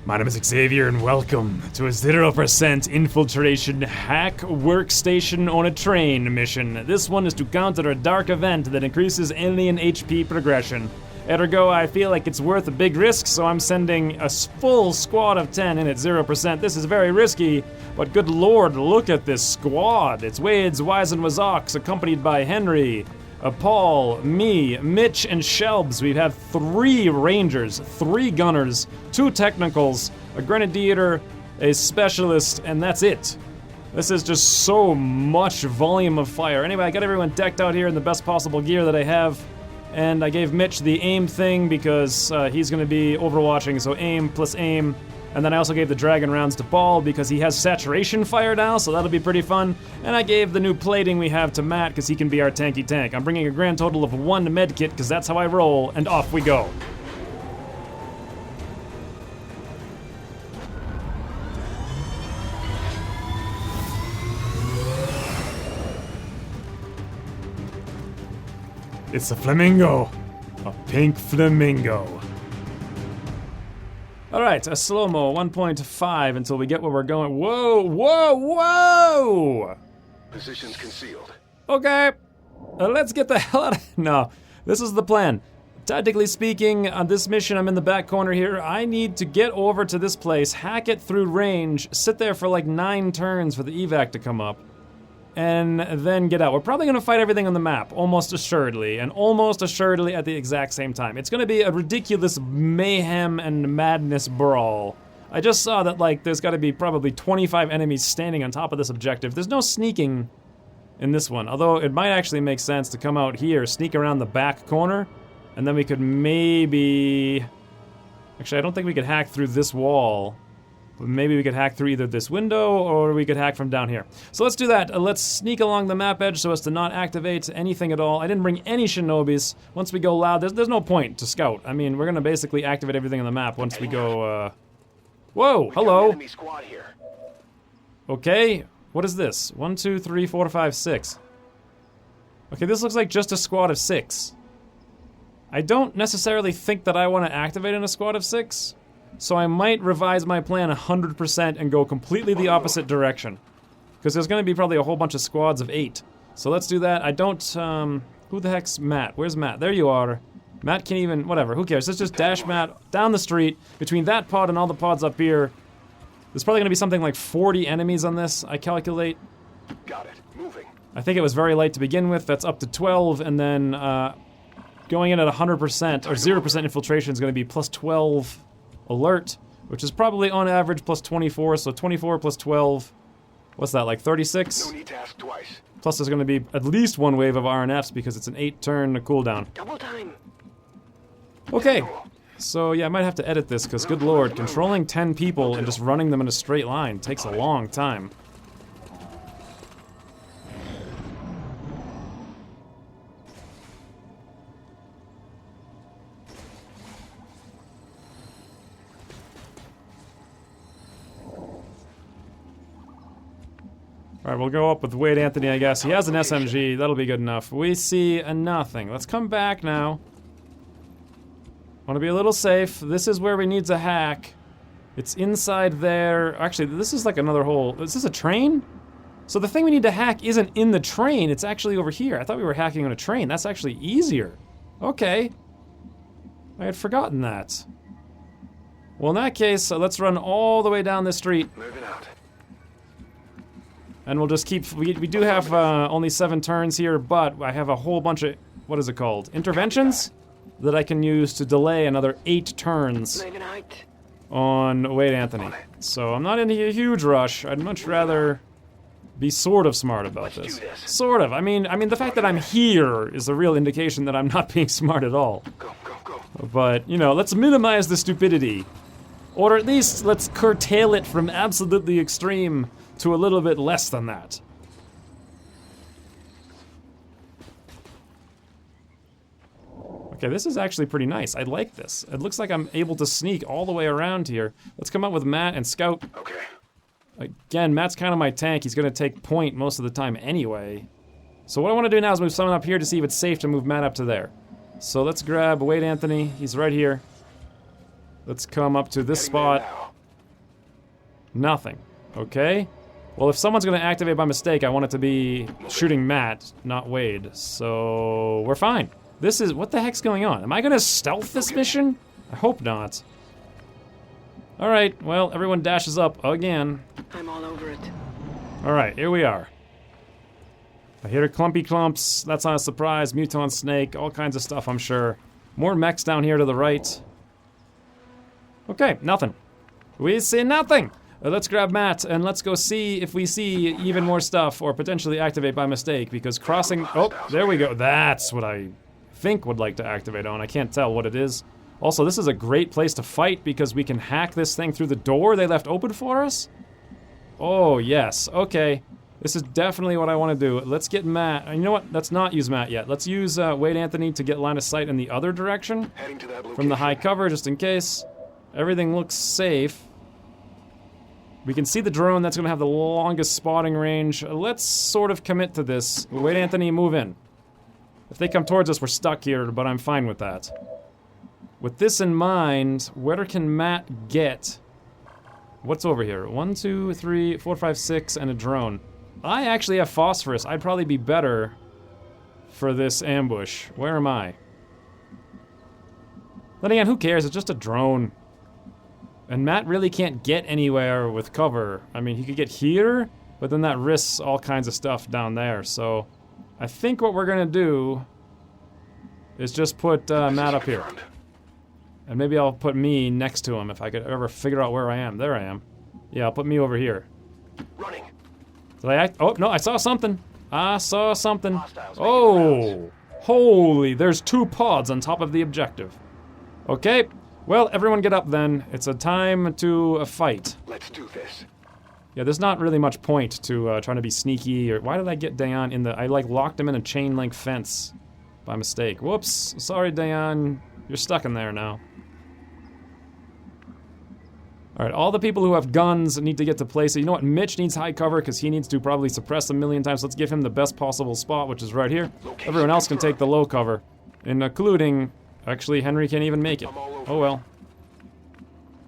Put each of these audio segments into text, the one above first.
My name is Xavier and welcome to a 0% infiltration hack workstation on a train mission. This one is to counter a dark event that increases alien HP progression. Ergo, I feel like it's worth a big risk, so I'm sending a full squad of 10 in at 0%. This is very risky, but good lord, look at this squad. It's Wades, Wise, and Wazox, accompanied by Henry, Paul, me, Mitch, and Shelbs. We have 3 rangers, 3 gunners, 2 technicals, a grenadier, a specialist, and that's it. This is just so much volume of fire. Anyway, I got everyone decked out here in the best possible gear that I have, and I gave Mitch the aim thing because he's going to be overwatching, so aim plus aim. And then I also gave the dragon rounds to Paul because he has saturation fire now, so that'll be pretty fun. And I gave the new plating we have to Matt because he can be our tanky tank. I'm bringing a grand total of 1 medkit because that's how I roll, and off we go. It's a flamingo. A pink flamingo. Alright, a slow-mo, 1.5 until we get where we're going. Whoa, whoa, whoa! Positions concealed. Okay, let's get the hell out of... No, this is the plan. Tactically speaking, on this mission, I'm in the back corner here. I need to get over to this place, hack it through range, sit there for like 9 turns for the evac to come up, and then get out. We're probably gonna fight everything on the map, almost assuredly, and almost assuredly at the exact same time. It's gonna be a ridiculous mayhem and madness brawl. I just saw that, like, there's gotta be probably 25 enemies standing on top of this objective. There's no sneaking in this one, although it might actually make sense to come out here, sneak around the back corner, and then we could maybe... Actually, I don't think we could hack through this wall. Maybe we could hack through either this window or we could hack from down here. So let's do that. Let's sneak along the map edge so as to not activate anything at all. I didn't bring any shinobis. Once we go loud, there's no point to scout. I mean, we're gonna basically activate everything on the map once we go, Whoa, hello. Enemy squad here. Okay, what is this? 1, 2, 3, 4, 5, 6. Okay, this looks like just a squad of 6. I don't necessarily think that I want to activate in a squad of 6. So I might revise my plan 100% and go completely the opposite direction. Because there's going to be probably a whole bunch of squads of 8. So let's do that. I don't, who the heck's Matt? Where's Matt? There you are. Matt can't even, whatever, who cares? Let's just dash Matt down the street, between that pod and all the pods up here. There's probably going to be something like 40 enemies on this, I calculate. Got it. Moving. I think it was very light to begin with. That's up to 12, and then, going in at 100%, or 0% infiltration is going to be plus 12... alert, which is probably on average plus 24, so 24 plus 12, what's that, like 36? No need to ask twice. Plus there's going to be at least 1 wave of RNFs because it's an 8-turn cooldown. Double time. Okay, so yeah, I might have to edit this because good lord, controlling 10 people and just running them in a straight line takes a long time. Alright, we'll go up with Wade Anthony, I guess. He has an SMG, that'll be good enough. We see nothing. Let's come back now. Wanna be a little safe. This is where we need to hack. It's inside there. Actually, this is like another whole... Is this a train? So the thing we need to hack isn't in the train, it's actually over here. I thought we were hacking on a train. That's actually easier. Okay. I had forgotten that. Well, in that case, let's run all the way down this street. Moving out. And we'll just keep, we do have only 7 turns here, but I have a whole bunch of, what is it called? Interventions? That I can use to delay another 8 turns on Wade Anthony. So I'm not in a huge rush. I'd much rather be sort of smart about this. Sort of. I mean, the fact that I'm here is a real indication that I'm not being smart at all. Go, go, go. But, you know, let's minimize the stupidity. Or at least let's curtail it from absolutely extreme to a little bit less than that. Okay, this is actually pretty nice. I like this. It looks like I'm able to sneak all the way around here. Let's come up with Matt and scout. Okay. Again, Matt's kind of my tank. He's gonna take point most of the time anyway. So what I want to do now is move someone up here to see if it's safe to move Matt up to there. So let's grab Wade Anthony. He's right here. Let's come up to this spot. Nothing. Okay. Well, if someone's gonna activate by mistake, I want it to be shooting Matt, not Wade. So we're fine. This is, what the heck's going on? Am I gonna stealth this mission? I hope not. Alright, well, everyone dashes up again. I'm all over it. Alright, here we are. I hear clumpy clumps, that's not a surprise, muton snake, all kinds of stuff, I'm sure. More mechs down here to the right. Okay, nothing. We see nothing! Let's grab Matt and let's go see if we see even more stuff or potentially activate by mistake, because crossing... Oh, there we go. That's what I think would like to activate on. I can't tell what it is. Also, this is a great place to fight because we can hack this thing through the door they left open for us. Oh, yes. Okay. This is definitely what I want to do. Let's get Matt. You know what? Let's not use Matt yet. Let's use Wade Anthony to get line of sight in the other direction. Heading to that location. From the high cover, just in case. Everything looks safe. We can see the drone. That's going to have the longest spotting range. Let's sort of commit to this. Wade Anthony, move in. If they come towards us, we're stuck here, but I'm fine with that. With this in mind, where can Matt get... What's over here? 1, 2, 3, 4, 5, 6, and a drone. I actually have phosphorus. I'd probably be better for this ambush. Where am I? Then again, who cares? It's just a drone. And Matt really can't get anywhere with cover. I mean, he could get here, but then that risks all kinds of stuff down there. So I think what we're gonna do is just put Matt up here. And maybe I'll put me next to him if I could ever figure out where I am. There I am. Yeah, I'll put me over here. Running. Did I act? Oh, no, I saw something. I saw something. Oh, holy, there's 2 pods on top of the objective. Okay, well, everyone get up then. It's a time to fight. Let's do this. Yeah, there's not really much point to trying to be sneaky. Or why did I get Dayan in the... I, like, locked him in a chain link fence by mistake. Whoops. Sorry, Dayan. You're stuck in there now. Alright, all the people who have guns need to get to place. So you know what? Mitch needs high cover because he needs to probably suppress a million times. Let's give him the best possible spot, which is right here. Everyone else can take the low cover. Including... Actually, Henry can't even make it. Oh well.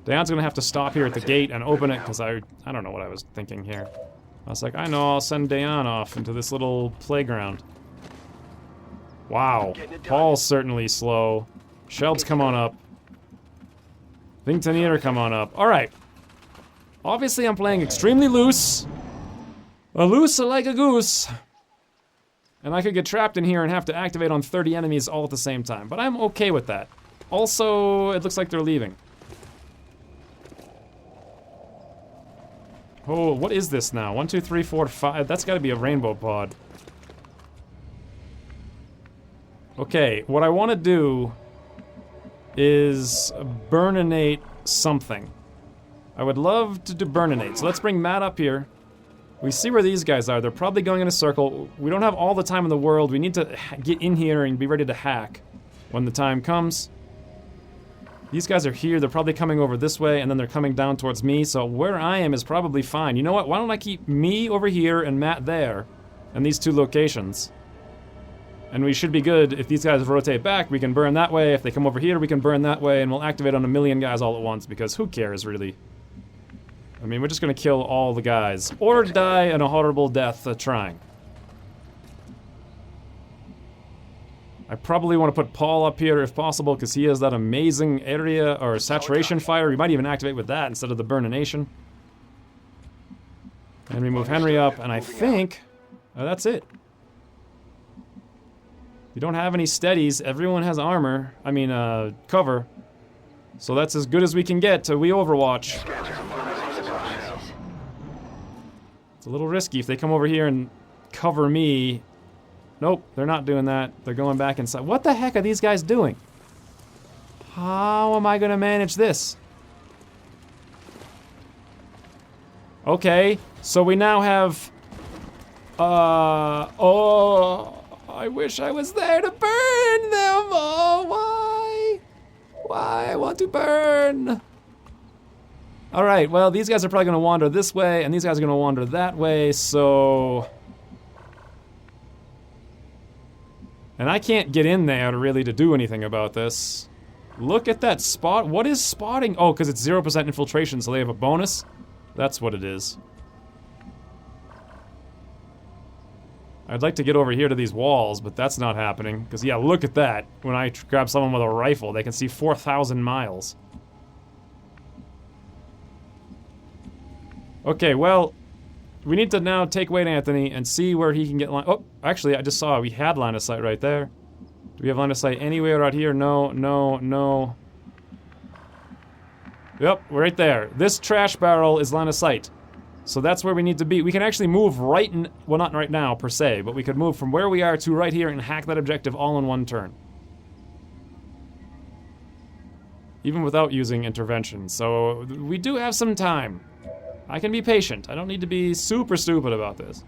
Dayan's gonna have to stop here at the gate and open it because I don't know what I was thinking here. I was like, I know, I'll send Dayan off into this little playground. Wow. Paul's certainly slow. Sheld's come on up. Vingtonier, come on up. Alright. Obviously, I'm playing extremely loose. Loose like a goose. And I could get trapped in here and have to activate on 30 enemies all at the same time. But I'm okay with that. Also, it looks like they're leaving. Oh, what is this now? 1, 2, 3, 4, 5. That's gotta be a rainbow pod. Okay, what I want to do is burninate something. I would love to do burninate. So let's bring Matt up here. We see where these guys are. They're probably going in a circle. We don't have all the time in the world. We need to get in here and be ready to hack when the time comes. These guys are here. They're probably coming over this way, and then they're coming down towards me. So where I am is probably fine. You know what? Why don't I keep me over here and Matt there, and these 2 locations? And we should be good. If these guys rotate back, we can burn that way. If they come over here, we can burn that way, and we'll activate on a million guys all at once, because who cares, really? I mean, we're just gonna kill all the guys. Or die in a horrible death trying. I probably want to put Paul up here if possible, because he has that amazing area, or saturation fire. We might even activate with that instead of the burnination. And we move Henry up, and I think that's it. We don't have any steadies. Everyone has armor. I mean, cover. So that's as good as we can get till we overwatch. It's a little risky if they come over here and cover me. Nope, they're not doing that. They're going back inside. What the heck are these guys doing? How am I gonna manage this? Okay, so we now have... oh... I wish I was there to burn them! Oh, why? Why? I want to burn! Alright, well, these guys are probably gonna wander this way, and these guys are gonna wander that way, so... And I can't get in there really to do anything about this. Look at that spot. What is spotting? Oh, because it's 0% infiltration, so they have a bonus. That's what it is. I'd like to get over here to these walls, but that's not happening. Because, yeah, look at that. When I grab someone with a rifle, they can see 4,000 miles. Okay, well, we need to now take Wade Anthony and see where he can get line. Oh, actually, I just saw we had line of sight right there. Do we have line of sight anywhere out here? No, no, no. Yep, we're right there. This trash barrel is line of sight. So that's where we need to be. We can actually move right in, well, not right now per se, but we could move from where we are to right here and hack that objective all in one turn. Even without using intervention. So we do have some time. I can be patient. I don't need to be super stupid about this.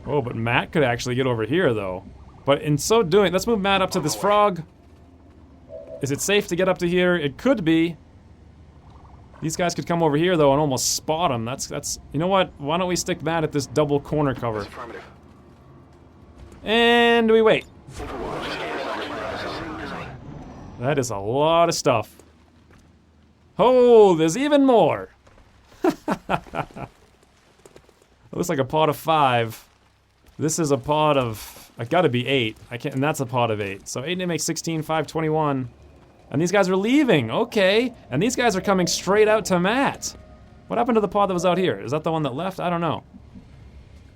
Oh, but Matt could actually get over here, though. But in so doing, let's move Matt up to this frog. Is it safe to get up to here? It could be. These guys could come over here, though, and almost spot him. That's. You know what? Why don't we stick Matt at this double corner cover? And we wait. That is a lot of stuff. Oh, there's even more. It looks like a pot of 5. This is a pot of. I gotta be 8. I can't, and that's a pot of 8. So 8 makes 16, 5, 21. And these guys are leaving. Okay. And these guys are coming straight out to Matt. What happened to the pot that was out here? Is that the one that left? I don't know.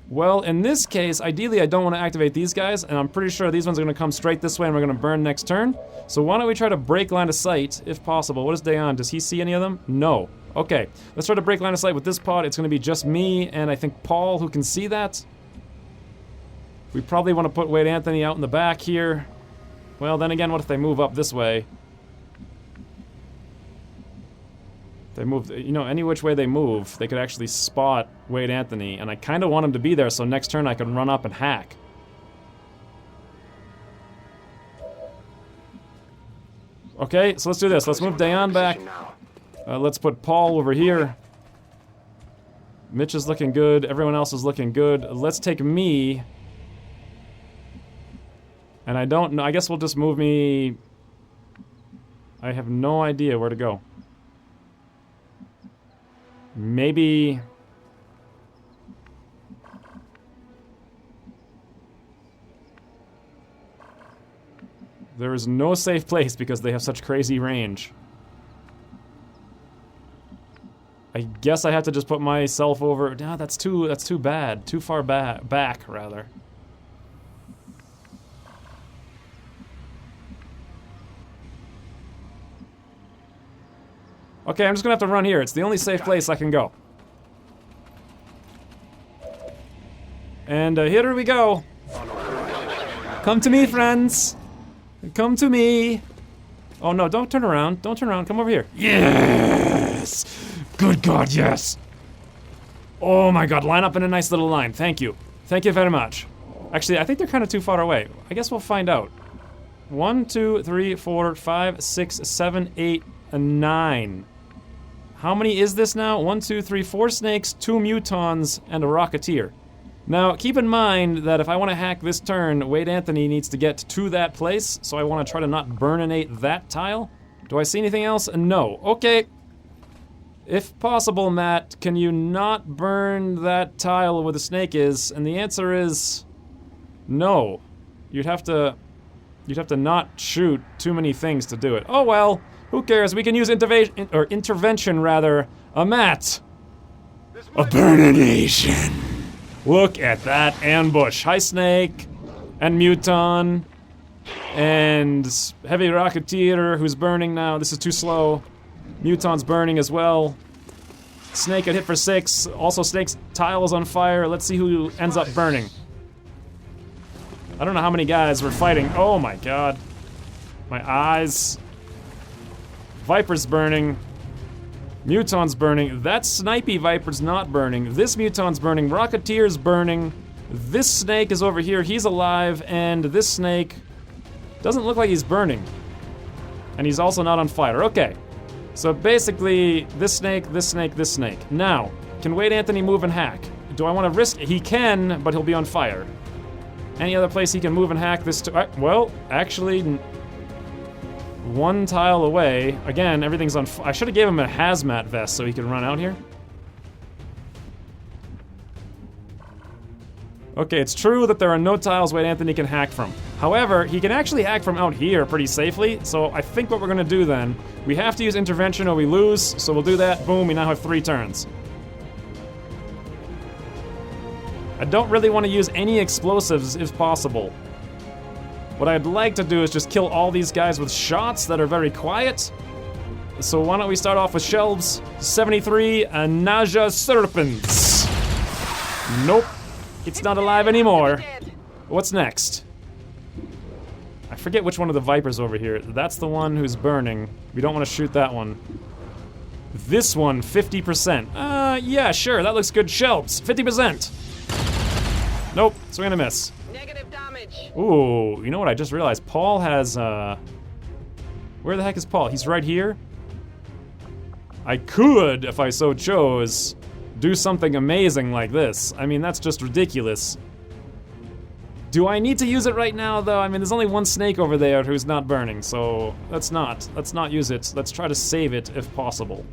Well, in this case, ideally I don't want to activate these guys, and I'm pretty sure these ones are going to come straight this way and we're going to burn next turn. So why don't we try to break line of sight, if possible. What is Dayon? Does he see any of them? No. Okay. Let's try to break line of sight with this pot. It's going to be just me and I think Paul who can see that. We probably want to put Wade Anthony out in the back here. Well, then again, what if they move up this way? They move, you know, any which way they move, they could actually spot Wade Anthony, and I kind of want him to be there so next turn I can run up and hack. Okay, so let's do this. Let's move Dayon back. Let's put Paul over here. Mitch is looking good. Everyone else is looking good. Let's take me. And I don't know. I guess we'll just move me. I have no idea where to go. Maybe. There is no safe place because they have such crazy range. I guess I have to just put myself over. No, that's too bad. Too far back rather. Okay, I'm just gonna have to run here. It's the only safe place I can go. And here we go. Come to me, friends. Come to me. Oh no, don't turn around. Don't turn around. Come over here. Yes! Good God, yes! Oh my God, line up in a nice little line. Thank you. Thank you very much. Actually, I think they're kind of too far away. I guess we'll find out. 1, 2, 3, 4, 5, 6, 7, 8, and 9. How many is this now? 1, 2, 3, 4 snakes, 2 mutons, and a rocketeer. Now, keep in mind that if I want to hack this turn, Wade Anthony needs to get to that place, so I want to try to not burninate that tile. Do I see anything else? No. Okay. If possible, Matt, can you not burn that tile where the snake is? And the answer is no. You'd have to not shoot too many things to do it. Oh well. Who cares? We can use intervention rather. A Matt. A burnination. Look at that ambush. Hi, Snake. And Muton. And Heavy Rocketeer, who's burning now. This is too slow. Muton's burning as well. Snake got hit for 6. Also, Snake's tile is on fire. Let's see who ends up burning. I don't know how many guys we're fighting. Oh my God. My eyes. Viper's burning. Muton's burning. That snipey Viper's not burning. This Muton's burning. Rocketeer's burning. This Snake is over here. He's alive. And this Snake doesn't look like he's burning. And he's also not on fire. Okay. So basically, this Snake, this Snake, this Snake. Now, can Wade Anthony move and hack? Do I want to risk? He can, but he'll be on fire. Any other place he can move and hack this well, actually, one tile away. Again, everything's on I should have gave him a hazmat vest so he could run out here. Okay, it's true that there are no tiles Wade Anthony can hack from. However, he can actually hack from out here pretty safely, so I think what we're gonna do then, we have to use intervention or we lose, so we'll do that. Boom, we now have 3 turns. I don't really want to use any explosives if possible. What I'd like to do is just kill all these guys with shots that are very quiet. So why don't we start off with shelves. 73, Naja Serpents. Nope. It's not alive anymore. What's next? I forget which one of the Vipers over here. That's the one who's burning. We don't want to shoot that one. This one, 50%. Yeah, sure, that looks good. Shelves, 50%. Nope, so we're gonna miss. Negative damage. Ooh, you know what I just realized? Paul has, where the heck is Paul? He's right here. I could, if I so chose, do something amazing like this. I mean, that's just ridiculous. Do I need to use it right now, though? I mean, there's only one snake over there who's not burning, so let's not use it. Let's try to save it if possible.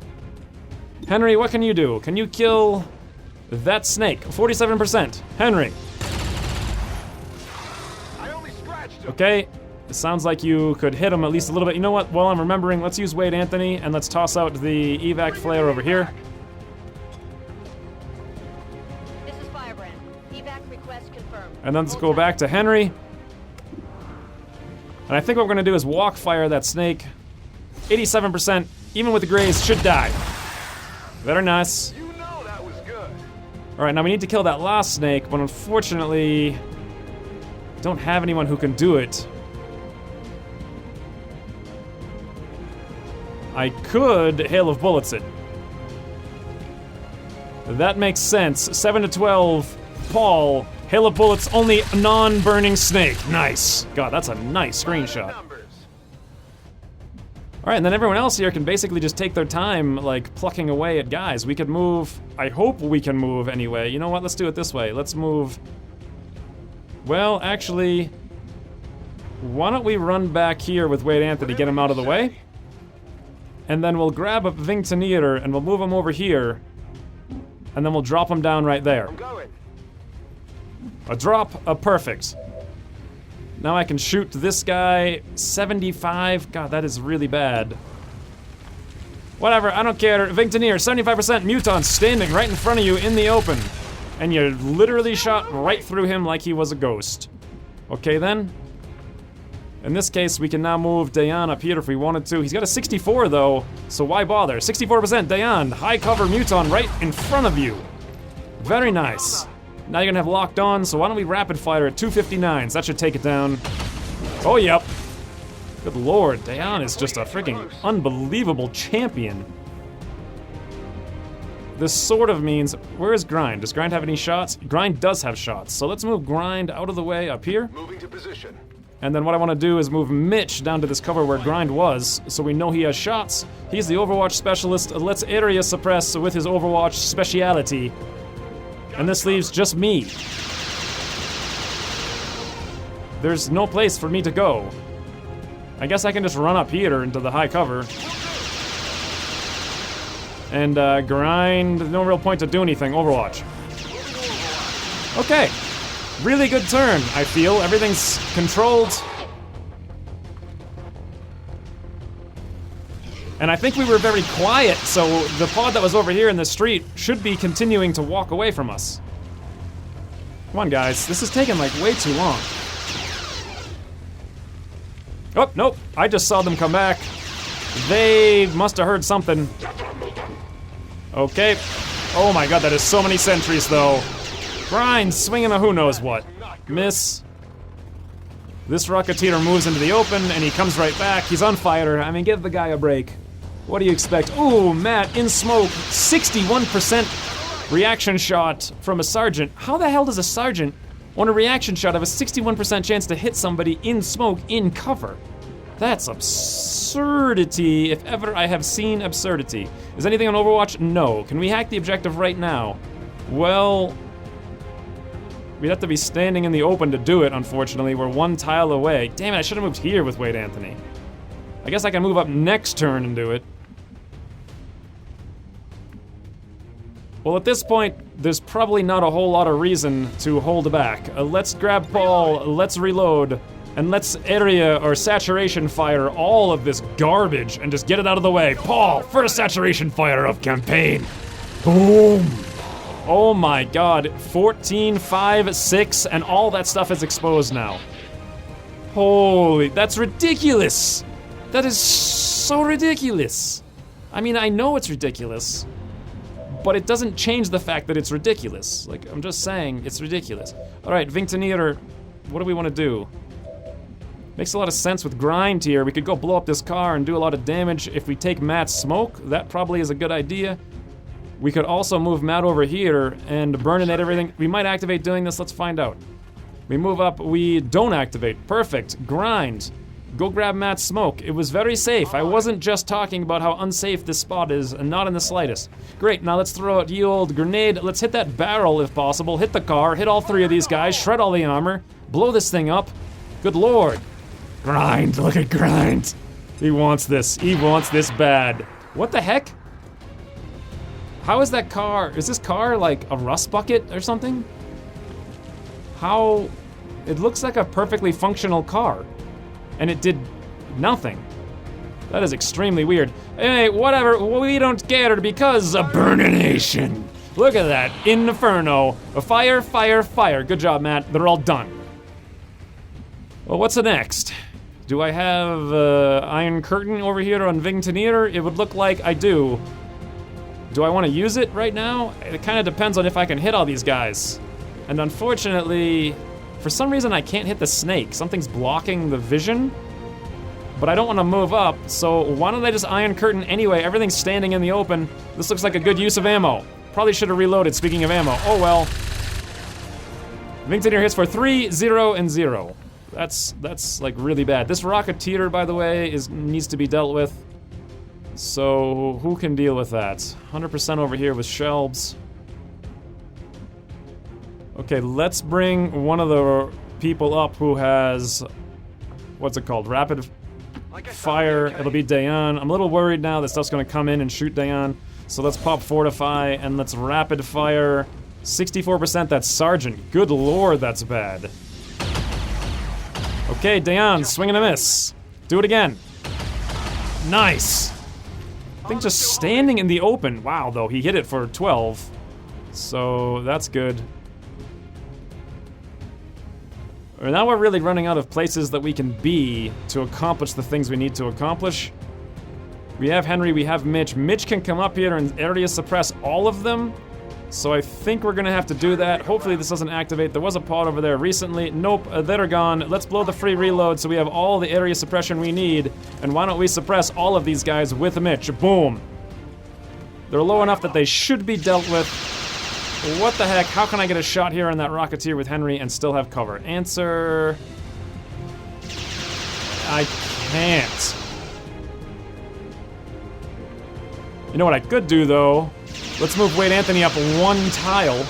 Henry, what can you do? Can you kill that snake? 47%. Henry. I only scratched him. Okay, it sounds like you could hit him at least a little bit. You know what? While I'm remembering, let's use Wade Anthony and let's toss out the evac flare over here. This is Firebrand. Evac request confirmed. And then let's go back to Henry. And I think what we're gonna do is walk fire that snake. 87%, even with the graze, should die. Very nice. You know that was good. Alright, now we need to kill that last snake, but unfortunately, don't have anyone who can do it. I could Hail of Bullets it. That makes sense. 7 to 12, Paul. Hail of Bullets, only non-burning snake. Nice. God, that's a nice screenshot. Alright, and then everyone else here can basically just take their time, like, plucking away at guys. We could move... I hope we can move anyway. You know what? Let's do it this way. Let's move... Well, actually... Why don't we run back here with Wade Anthony, get him out of the way? And then we'll grab a Vingtoneer and we'll move him over here. And then we'll drop him down right there. I'm going. A drop, a perfect. Now I can shoot this guy. 75. God, that is really bad. Whatever, I don't care. Vingtoneer, 75% mutant standing right in front of you in the open. And you literally shot right through him like he was a ghost. Okay then. In this case, we can now move Dayan up here if we wanted to. He's got a 64 though, so why bother? 64% Dayan, high cover mutant right in front of you. Very nice. Now you're gonna have locked on, so why don't we rapid fire at 259s? That should take it down. Oh, yep. Good lord, Dayan is just a freaking unbelievable champion. This sort of means, where is Grind? Does Grind have any shots? Grind does have shots, so let's move Grind out of the way up here. Moving to position. And then what I want to do is move Mitch down to this cover where Grind was, so we know he has shots. He's the Overwatch specialist. Let's area suppress with his Overwatch speciality. And this leaves just me. There's no place for me to go. I guess I can just run up here into the high cover. And Grind, no real point to do anything. Overwatch. Okay. Really good turn, I feel. Everything's controlled. And I think we were very quiet, so the pod that was over here in the street should be continuing to walk away from us. Come on, guys. This is taking, like, way too long. Oh, nope. I just saw them come back. They must have heard something. Okay. Oh my god, that is so many sentries, though. Grind, swinging a who knows what. Miss. This Rocketeer moves into the open, and he comes right back. He's on fire. I mean, give the guy a break. What do you expect? Ooh, Matt, in smoke. 61% reaction shot from a sergeant. How the hell does a sergeant on a reaction shot have a 61% chance to hit somebody in smoke in cover? That's absurdity, if ever I have seen absurdity. Is anything on Overwatch? No. Can we hack the objective right now? Well... We'd have to be standing in the open to do it, unfortunately. We're one tile away. Damn it, I should have moved here with Wade Anthony. I guess I can move up next turn and do it. Well, at this point, there's probably not a whole lot of reason to hold back. Let's grab Paul, let's reload, and let's area or saturation fire all of this garbage and just get it out of the way. Paul, first saturation fire of campaign. Boom. Oh my god, 14, 5, 6, and all that stuff is exposed now. Holy, that's ridiculous. That is so ridiculous. I mean, I know it's ridiculous, but it doesn't change the fact that it's ridiculous. Like, I'm just saying, it's ridiculous. All right, Vinctonier, what do we want to do? Makes a lot of sense with grind here. We could go blow up this car and do a lot of damage. If we take Matt's smoke, that probably is a good idea. We could also move Matt over here and burninate everything. We might activate doing this, let's find out. We move up, we don't activate. Perfect, grind. Go grab Matt's smoke. It was very safe. I wasn't just talking about how unsafe this spot is, and not in the slightest. Great, now let's throw out the old grenade. Let's hit that barrel if possible. Hit the car, hit all three of these guys, shred all the armor, blow this thing up. Good lord. Grind, look at grind. He wants this bad. What the heck? How is that car, is this car like a rust bucket or something? How, it looks like a perfectly functional car. And it did nothing. That is extremely weird. Hey, whatever, we don't care because of burnination. Look at that, Inferno. Fire, fire, fire. Good job, Matt, they're all done. Well, what's the next? Do I have Iron Curtain over here on Vinctonier? It would look like I do. Do I want to use it right now? It kind of depends on if I can hit all these guys. And unfortunately, for some reason I can't hit the snake. Something's blocking the vision. But I don't want to move up, so why don't I just Iron Curtain anyway? Everything's standing in the open. This looks like a good use of ammo. Probably should have reloaded, speaking of ammo. Oh well. Vinctonier hits for 3, 0, and 0. That's like really bad. This Rocketeer, by the way, needs to be dealt with. So who can deal with that? 100% over here with Shelbs. Okay, let's bring one of the people up who has, what's it called? Rapid fire. It'll be Dayan. I'm a little worried now that stuff's gonna come in and shoot Dayan. So let's pop Fortify and let's rapid fire. 64%, that's Sergeant. Good lord, that's bad. Okay, Dayan, swing and a miss. Do it again. Nice. I think just standing in the open. Wow, though, he hit it for 12. So that's good. Now we're really running out of places that we can be to accomplish the things we need to accomplish. We have Henry, we have Mitch. Mitch can come up here and area suppress all of them. So I think we're gonna have to do that. Hopefully this doesn't activate. There was a pod over there recently. Nope, they're gone. Let's blow the free reload so we have all the area suppression we need. And why don't we suppress all of these guys with Mitch? Boom. They're low enough that they should be dealt with. What the heck? How can I get a shot here on that Rocketeer with Henry and still have cover? Answer... I can't. You know what I could do, though? Let's move Wade Anthony up one tile,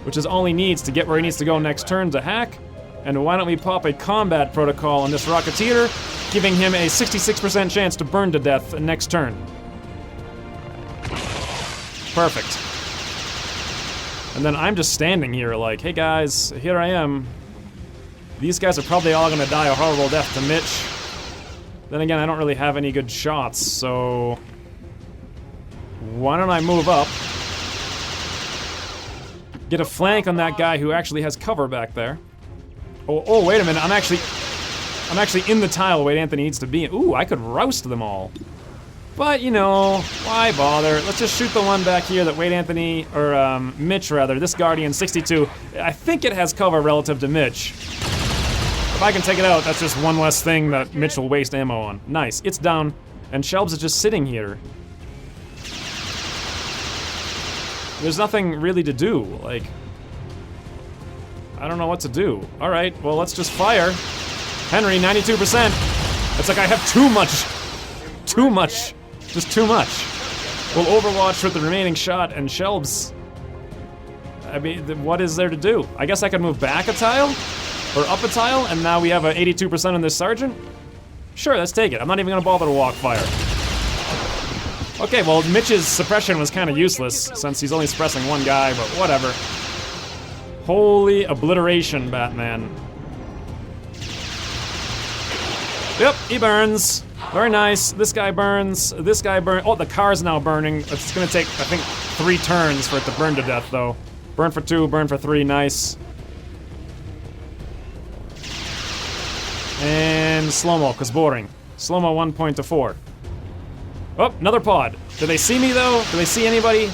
which is all he needs to get where he needs to go next turn to hack. And why don't we pop a combat protocol on this Rocketeer, giving him a 66% chance to burn to death next turn. Perfect. And then I'm just standing here like, hey guys, here I am. These guys are probably all gonna die a horrible death to Mitch. Then again, I don't really have any good shots, so... why don't I move up? Get a flank on that guy who actually has cover back there. Oh, wait a minute, I'm actually in the tile Wade Anthony needs to be in. Ooh, I could roust them all. But, you know, why bother? Let's just shoot the one back here that Wade Anthony, or Mitch rather, this Guardian 62. I think it has cover relative to Mitch. If I can take it out, that's just one less thing that Mitch will waste ammo on. Nice, it's down, and Shelbs is just sitting here. There's nothing really to do, like... I don't know what to do. Alright, well let's just fire. Henry, 92%. It's like I have too much. Too much. Just too much. We'll Overwatch with the remaining shot, and Shelbs... I mean, what is there to do? I guess I could move back a tile? Or up a tile, and now we have a 82% on this sergeant? Sure, let's take it. I'm not even gonna bother to walk fire. Okay, well, Mitch's suppression was kind of useless, since he's only suppressing one guy, but whatever. Holy obliteration, Batman. Yep, he burns. Very nice. This guy burns. This guy burns. Oh, the car's now burning. It's gonna take, I think, 3 turns for it to burn to death, though. Burn for 2, burn for 3, nice. And slow-mo, cause boring. Slow-mo 1.4. Oh, another pod. Do they see me, though? Do they see anybody?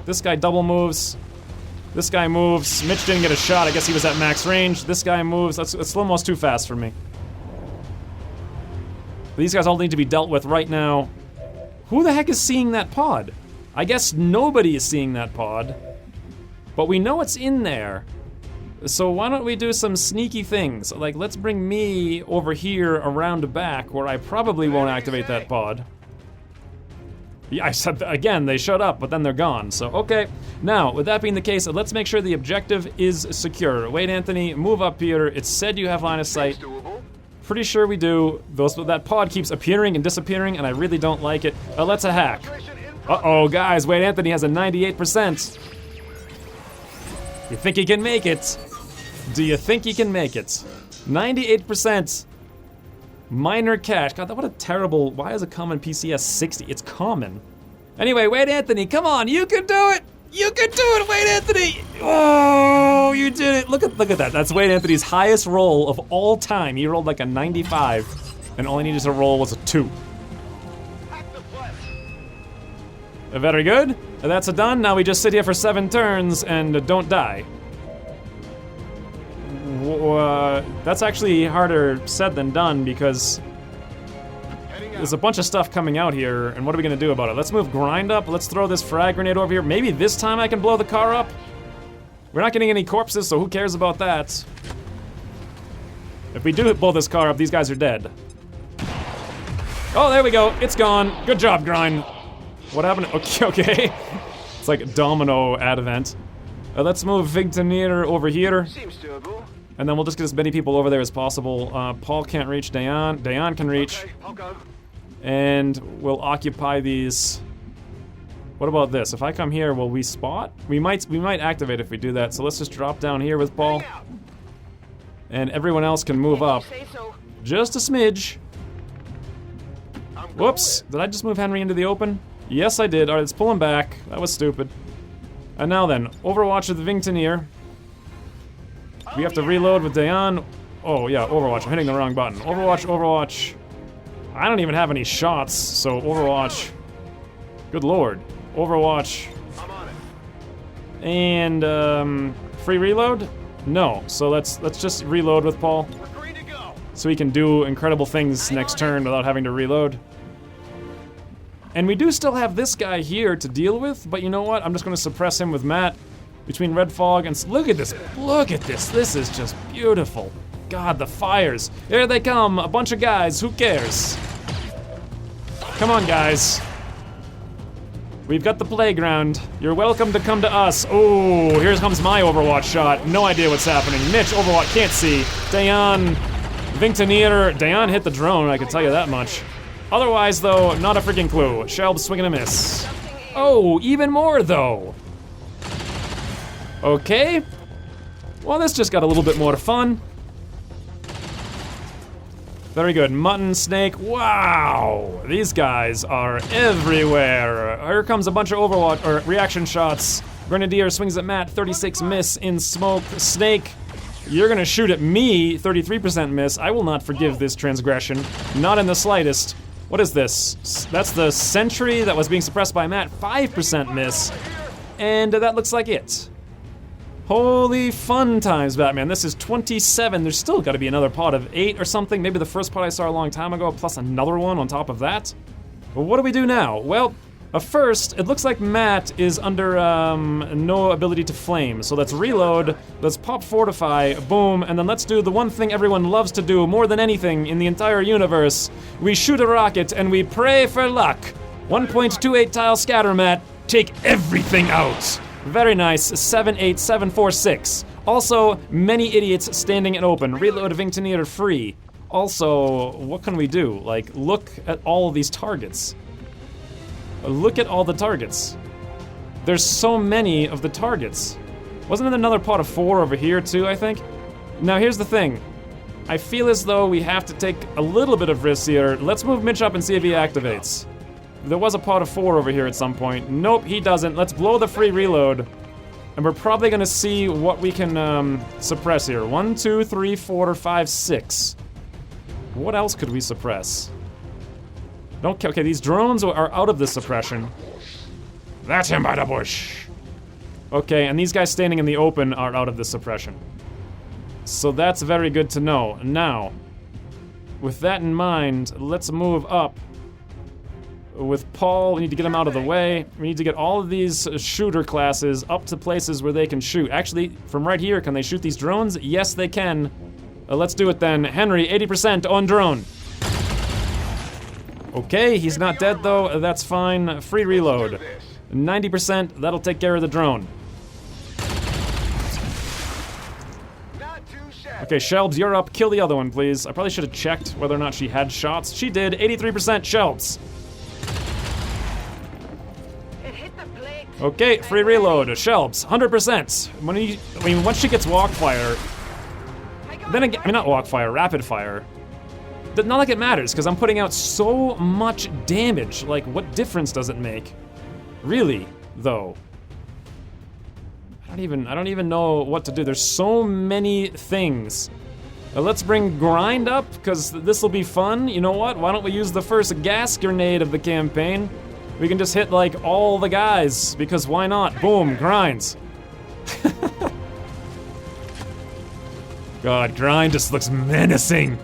This guy double moves. This guy moves. Mitch didn't get a shot. I guess he was at max range. This guy moves. That's slow-mo's too fast for me. These guys all need to be dealt with right now. Who the heck is seeing that pod? I guess nobody is seeing that pod. But we know it's in there. So why don't we do some sneaky things? Like, let's bring me over here around the back where I probably won't activate that pod. Yeah, I said, again, they showed up, but then they're gone, so okay. Now, with that being the case, let's make sure the objective is secure. Wait, Anthony, move up here. It said you have line of sight. Pretty sure we do. That pod keeps appearing and disappearing, and I really don't like it. Let's a hack. Uh-oh, guys, Wait, Anthony has a 98%. You think he can make it? Do you think he can make it? 98%. Minor cache. God, what a terrible... Why is a common PCS 60? It's common. Anyway, Wait, Anthony, come on, you can do it! You can do it, Wait, Anthony! Oh, you did it! Look at that. That's Wait, Anthony's highest roll of all time. He rolled like a 95, and all he needed to roll was a 2. Very good. That's a done. Now we just sit here for 7 turns and don't die. That's actually harder said than done because there's a bunch of stuff coming out here, and what are we gonna do about it? Let's move grind up. Let's throw this frag grenade over here. Maybe this time I can blow the car up. We're not getting any corpses, so who cares about that? If we do blow this car up, these guys are dead. Oh, there we go. It's gone. Good job, grind. What happened? Okay. It's like a domino ad event. Let's move Vigtanier over here. Seems doable. And then we'll just get as many people over there as possible. Paul can't reach Dayan. Dayan can reach. Okay, I'll go. And we'll occupy these. What about this? If I come here, will we spot? We might activate if we do that. So let's just drop down here with Paul. And everyone else can move up. Just a smidge. Whoops. Did I just move Henry into the open? Yes, I did. All right, let's pull him back. That was stupid. And now then, Overwatch with the Vigtanier. We have to reload with Dayan. Oh yeah, Overwatch. I'm hitting the wrong button. Overwatch. I don't even have any shots, so Overwatch. Good lord. Overwatch. I'm on it. And free reload? No. So let's just reload with Paul. We're free to go. So he can do incredible things next turn without having to reload. And we do still have this guy here to deal with, but you know what? I'm just gonna suppress him with Matt. Between Red Fog and... Look at this. Look at this. This is just beautiful. God, the fires. Here they come. A bunch of guys. Who cares? Come on, guys. We've got the playground. You're welcome to come to us. Oh, here comes my Overwatch shot. No idea what's happening. Mitch, Overwatch, can't see. Dayan, Vigtanier. Dayan hit the drone, I can tell you that much. Otherwise, though, not a freaking clue. Shelb swing and a miss. Oh, even more, though. Okay. Well, this just got a little bit more fun. Very good. Mutton, snake. Wow. These guys are everywhere. Here comes a bunch of Overwatch, or reaction shots. Grenadier swings at Matt, 36 miss in smoke. Snake, you're gonna shoot at me, 33% miss. I will not forgive this transgression. Not in the slightest. What is this? That's the sentry that was being suppressed by Matt, 5% miss. And that looks like it. Holy fun times, Batman. This is 27. There's still got to be another pod of 8 or something. Maybe the first pod I saw a long time ago, plus another one on top of that. Well, what do we do now? Well, first, it looks like Matt is under no ability to flame. So let's reload, let's pop fortify, boom, and then let's do the one thing everyone loves to do more than anything in the entire universe. We shoot a rocket and we pray for luck. 1.28 tile scatter, Matt. Take everything out. Very nice. 78746. Also, many idiots standing in open. Reload Vingtonier free. Also, what can we do? Like, look at all of these targets. Look at all the targets. There's so many of the targets. Wasn't there another pot of 4 over here too, I think? Now here's the thing. I feel as though we have to take a little bit of risk here. Let's move Mitch up and see if he activates. There was a pot of 4 over here at some point. Nope, he doesn't. Let's blow the free reload. And we're probably gonna see what we can suppress here. 1, 2, 3, 4, 5, 6. What else could we suppress? Okay, these drones are out of the suppression. That's him by the bush. Okay, and these guys standing in the open are out of the suppression. So that's very good to know. Now, with that in mind, let's move up. With Paul, we need to get him out of the way. We need to get all of these shooter classes up to places where they can shoot. Actually, from right here, can they shoot these drones? Yes, they can. Let's do it then. Henry, 80% on drone. Okay, he's not dead though. That's fine. Free reload. 90%, that'll take care of the drone. Okay, Shelbs, you're up. Kill the other one, please. I probably should have checked whether or not she had shots. She did. 83% Shelbs. Okay, free reload. Shelbs, 100%. Once she gets walk fire, then again, not walk fire, rapid fire. Not like it matters, because I'm putting out so much damage. Like, what difference does it make? Really, though. I don't even know what to do. There's so many things. Let's bring grind up, because this will be fun. You know what? Why don't we use the first gas grenade of the campaign? We can just hit, like, all the guys, because why not? Boom, grind. God, grind just looks menacing.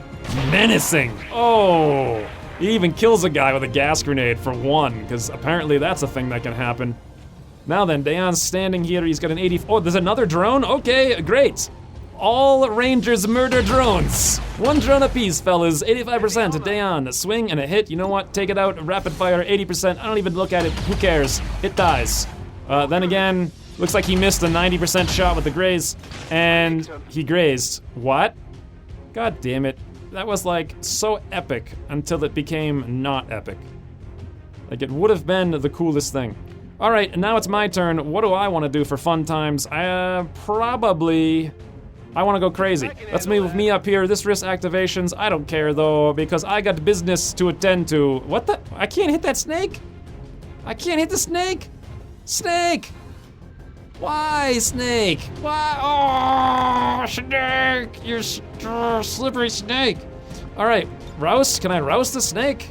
Menacing. Oh, he even kills a guy with a gas grenade for 1, because apparently that's a thing that can happen. Now then, Dayan's standing here. He's got an 80. Oh, there's another drone? Okay, great. All Rangers murder drones. 1 drone apiece, fellas. 85% to Dayan. A swing and a hit. You know what? Take it out. Rapid fire, 80%. I don't even look at it. Who cares? It dies. Then again, looks like he missed a 90% shot with the graze. And he grazed. What? God damn it. That was like so epic until it became not epic. Like it would have been the coolest thing. All right, now it's my turn. What do I want to do for fun times? I want to go crazy. Let's move me up here. This risk activations, I don't care though, because I got business to attend to. What the? I can't hit that snake? I can't hit the snake? Snake! Why, snake? Why? Oh, snake! You're slippery snake. All right, roust. Can I roust the snake?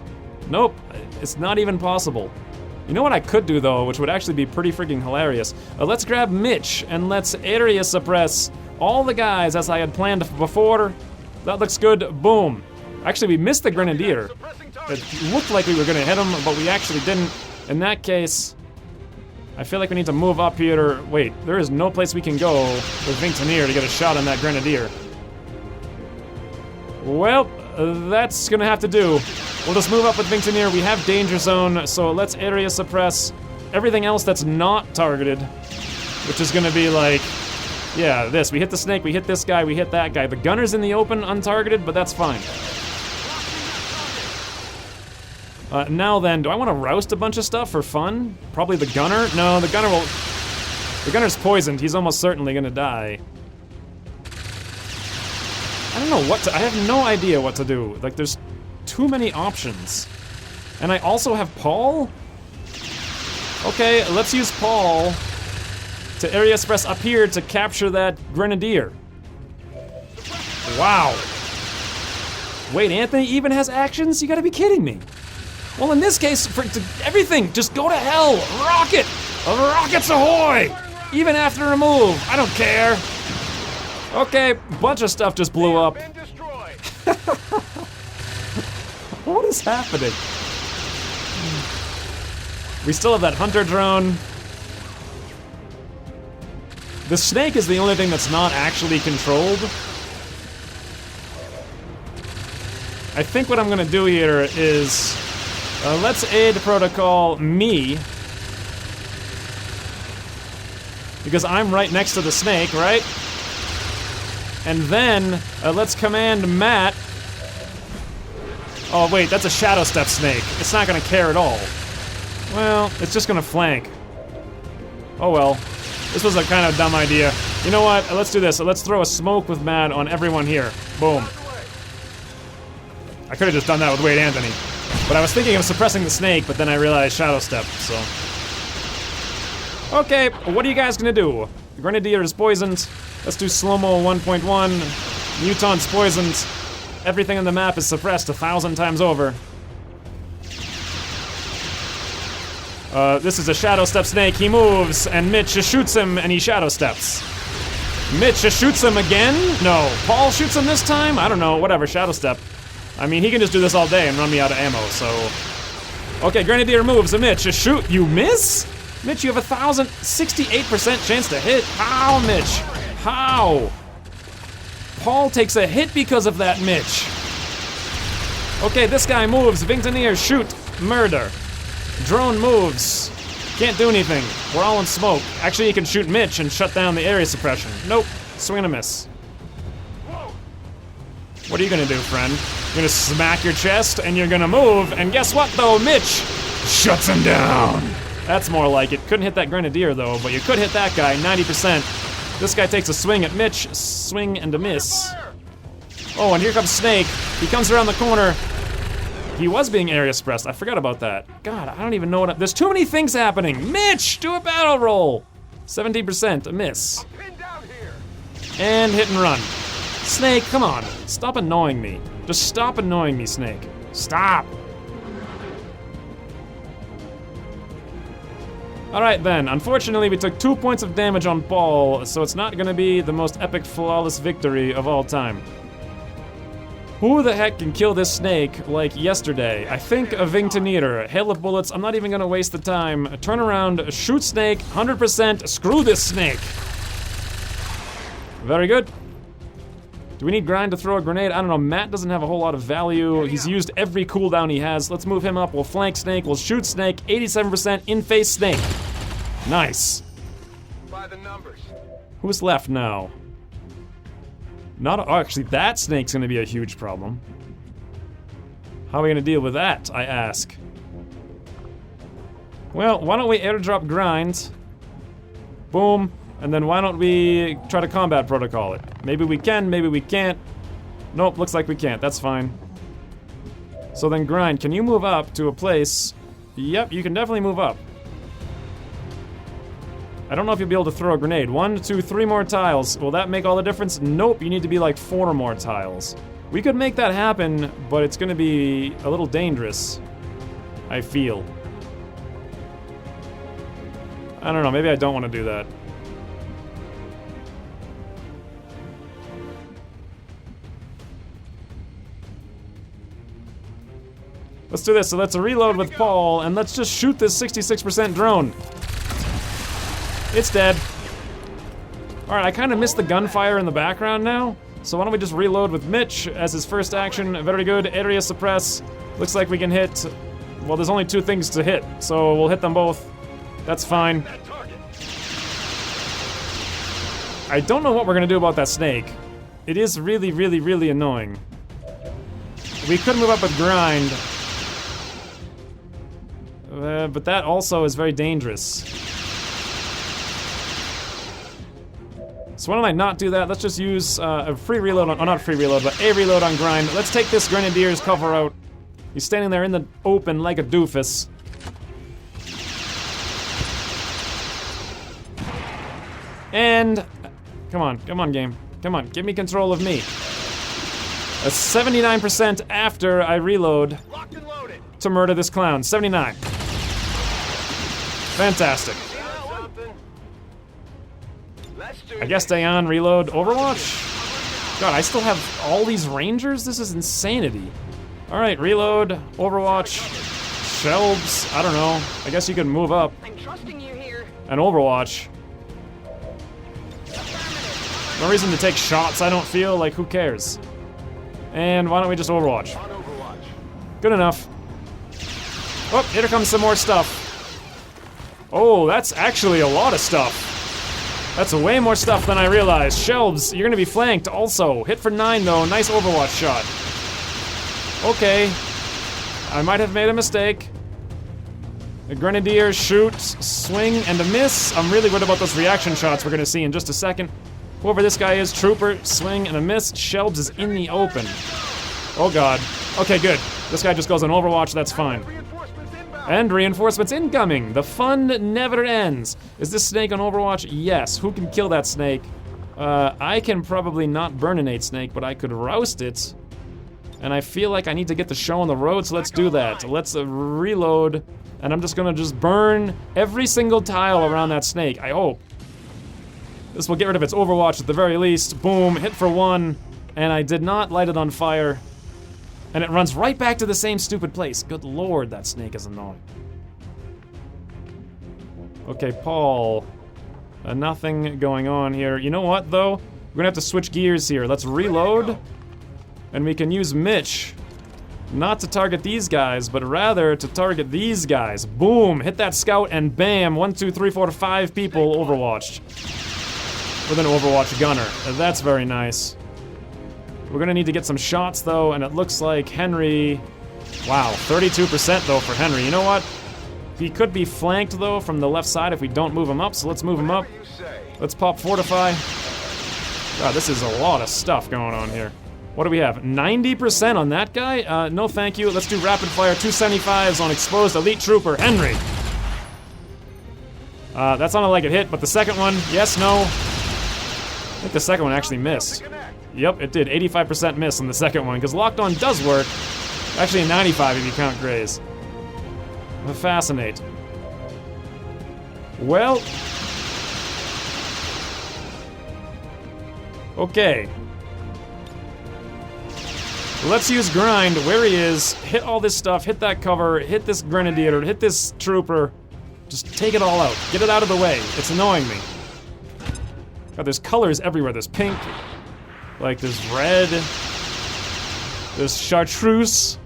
Nope, it's not even possible. You know what I could do though, which would actually be pretty freaking hilarious? Let's grab Mitch and let's area suppress all the guys as I had planned before. That looks good. Boom. Actually, we missed the grenadier. It looked like we were gonna hit him, but we actually didn't. In that case, I feel like we need to move up here. Wait, there is no place we can go with Vingtonier to get a shot on that grenadier. Well, that's gonna have to do. We'll just move up with Vingtonier. We have danger zone, so let's area suppress everything else that's not targeted, which is gonna be like, yeah, this. We hit the snake, we hit this guy, we hit that guy. The gunner's in the open, untargeted, but that's fine. Now then, do I want to roust a bunch of stuff for fun? Probably the gunner? No, the gunner will... The gunner's poisoned. He's almost certainly gonna die. I don't know what to... I have no idea what to do. Like, there's too many options. And I also have Paul? Okay, let's use Paul to area suppress up here to capture that grenadier. Wow. Wait, Anthony even has actions? You gotta be kidding me. Well, in this case, everything, just go to hell. Rocket! Rockets ahoy! Even after a move, I don't care. Okay, bunch of stuff just blew up. What is happening? We still have that hunter drone. The snake is the only thing that's not actually controlled. I think what I'm gonna do here is let's aid protocol me. because I'm right next to the snake, right? And then, let's command Matt. Oh wait, that's a Shadow Step snake. It's not gonna care at all. Well, it's just gonna flank. Oh well. This was a kind of dumb idea. You know what? Let's do this. Let's throw a smoke with Matt on everyone here. Boom. I could have just done that with Wade Anthony. But I was thinking of suppressing the snake, but then I realized Shadow Step, so. Okay, what are you guys gonna do? The Grenadier is poisoned. Let's do slow-mo 1.1. Muton's poisoned. Everything on the map is suppressed 1,000 times over. This is a Shadow Step snake. He moves, and Mitch just shoots him, and he Shadow Steps. Mitch just shoots him again? No. Paul shoots him this time? I don't know. Whatever. Shadow Step. I mean, he can just do this all day and run me out of ammo, so... Okay, Grenadier moves, and Mitch, just shoot. You miss? Mitch, you have 1,068% chance to hit. How, Mitch? How? Paul takes a hit because of that, Mitch. Okay, this guy moves. Vingtonier, shoot. Murder. Drone moves. Can't do anything. We're all in smoke. Actually, you can shoot Mitch and shut down the area suppression. Nope. Swing and a miss. What are you gonna do, friend? You're gonna smack your chest and you're gonna move, and guess what though? Mitch shuts him down. That's more like it. Couldn't hit that Grenadier though, but you could hit that guy, 90%. This guy takes a swing at Mitch, swing and a miss. Oh, and here comes Snake. He comes around the corner. He was being area suppressed. I forgot about that. God, I don't even know what there's too many things happening. Mitch, do a battle roll. 17%, a miss. And hit and run. Snake, come on. Stop annoying me. Just stop annoying me, Snake. Stop! Alright then, unfortunately we took 2 points of damage on Paul, so it's not gonna be the most epic flawless victory of all time. Who the heck can kill this snake like yesterday? I think a Vingtonier. Hail of bullets, I'm not even gonna waste the time. Turn around, shoot Snake, 100%, screw this snake! Very good. Do we need Grind to throw a grenade? I don't know. Matt doesn't have a whole lot of value. He's used every cooldown he has. Let's move him up. We'll flank Snake. We'll shoot Snake. 87% in-face Snake. Nice. By the numbers. Who's left now? Oh, actually, that Snake's gonna be a huge problem. How are we gonna deal with that, I ask? Well, why don't we airdrop Grind? Boom. And then why don't we try to combat protocol it? Maybe we can, maybe we can't. Nope, looks like we can't, that's fine. So then Grind, can you move up to a place? Yep, you can definitely move up. I don't know if you'll be able to throw a grenade. 1, 2, 3 more tiles. Will that make all the difference? Nope, you need to be like 4 more tiles. We could make that happen, but it's gonna be a little dangerous, I feel. I don't know, maybe I don't want to do that. Let's do this. So let's reload with Paul, and let's just shoot this 66% drone. It's dead. Alright, I kind of missed the gunfire in the background now, so why don't we just reload with Mitch as his first action. Very good. Area suppress. Looks like we can hit... Well, there's only 2 things to hit, so we'll hit them both. That's fine. I don't know what we're gonna do about that snake. It is really, really, really annoying. We could move up with Grind. But that also is very dangerous. So why don't I not do that? Let's just use a free reload on, not free reload, but a reload on Grind. Let's take this Grenadier's cover out. He's standing there in the open like a doofus. And, come on game. Come on, give me control of me. A 79% after I reload to murder this clown. 79. Fantastic. I guess Dayan reload Overwatch? God, I still have all these rangers? This is insanity. Alright, reload, Overwatch, shelves, I don't know. I guess you can move up. I'm trusting you here. And Overwatch. No reason to take shots, I don't feel, like who cares? And why don't we just Overwatch? Good enough. Oh, here comes some more stuff. Oh, that's actually a lot of stuff. That's way more stuff than I realized. Shelves, you're gonna be flanked also. Hit for 9 though, nice Overwatch shot. Okay, I might have made a mistake. A Grenadier, shoot, swing, and a miss. I'm really worried about those reaction shots we're gonna see in just a second. Whoever this guy is, Trooper, swing, and a miss. Shelves is in the open. Oh god. Okay, good. This guy just goes on Overwatch, that's fine. And reinforcements incoming. The fun never ends. Is this snake on Overwatch? Yes. Who can kill that snake? I can probably not burninate snake, but I could roust it. And I feel like I need to get the show on the road, so let's do that. Let's reload, and I'm just gonna just burn every single tile around that snake, I hope. This will get rid of its Overwatch at the very least. Boom, hit for 1, and I did not light it on fire. And it runs right back to the same stupid place. Good lord, that snake is annoying. Okay, Paul. Nothing going on here. You know what, though? We're gonna have to switch gears here. Let's reload. And we can use Mitch. Not to target these guys, but rather to target these guys. Boom! Hit that scout and bam! 1, 2, 3, 4, 5 people overwatched. With an Overwatch gunner. That's very nice. We're gonna need to get some shots though, and it looks like Henry... Wow, 32% though for Henry. You know what? He could be flanked though from the left side if we don't move him up, so let's move him up. Let's pop Fortify. God, this is a lot of stuff going on here. What do we have? 90% on that guy? No thank you. Let's do rapid fire 275s on exposed elite trooper, Henry. That sounded like it hit, but the second one, yes, no. I think the second one actually missed. Yep, it did. 85% miss on the second one, because locked on does work. Actually, a 95 if you count Grays. Fascinate. Well. Okay. Let's use grind where he is. Hit all this stuff, hit that cover, hit this Grenadier, hit this Trooper. Just take it all out. Get it out of the way. It's annoying me. God, there's colors everywhere. There's pink. Like, there's red. There's chartreuse.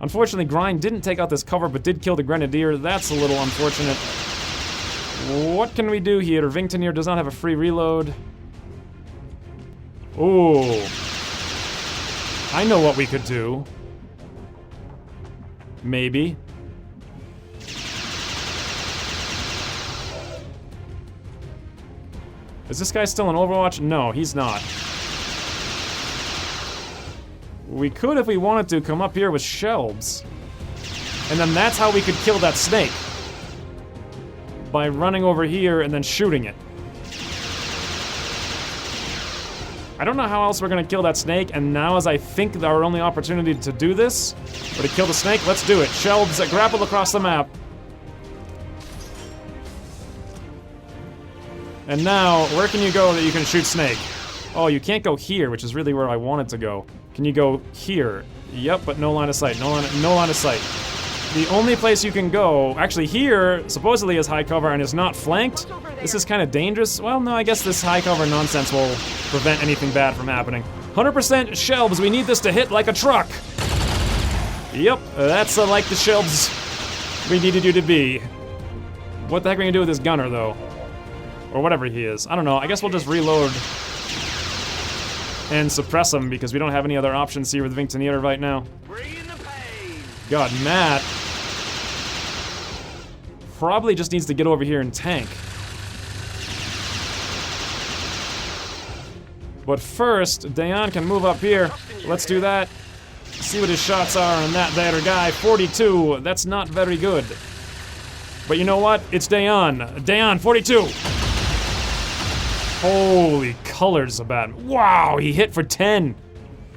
Unfortunately, grind didn't take out this cover, but did kill the Grenadier. That's a little unfortunate. What can we do here? Vingtonier does not have a free reload. Ooh. I know what we could do. Maybe. Is this guy still in Overwatch? No, he's not. We could, if we wanted to, come up here with shelves. And then that's how we could kill that snake. By running over here and then shooting it. I don't know how else we're gonna kill that snake, and now as I think our only opportunity to do this, or to kill the snake, let's do it. Shelves that grapple across the map. And now, where can you go that you can shoot snake? Oh, you can't go here, which is really where I wanted to go. Can you go here? Yep, but no line of sight, no line of sight. The only place you can go, actually here, supposedly is high cover and is not flanked. This is kind of dangerous. Well, no, I guess this high cover nonsense will prevent anything bad from happening. 100% shelves, we need this to hit like a truck. Yep, that's like the shelves we needed you to be. What the heck are we gonna do with this gunner, though? Or whatever he is. I don't know, I guess we'll just reload and suppress him because we don't have any other options here with Vingtonier right now. God, Matt probably just needs to get over here and tank. But first, Dayan can move up here. Let's do that. See what his shots are on that there guy. 42, that's not very good. But you know what? It's Dayan. Dayan, 42. Holy colors about him. Wow, he hit for 10.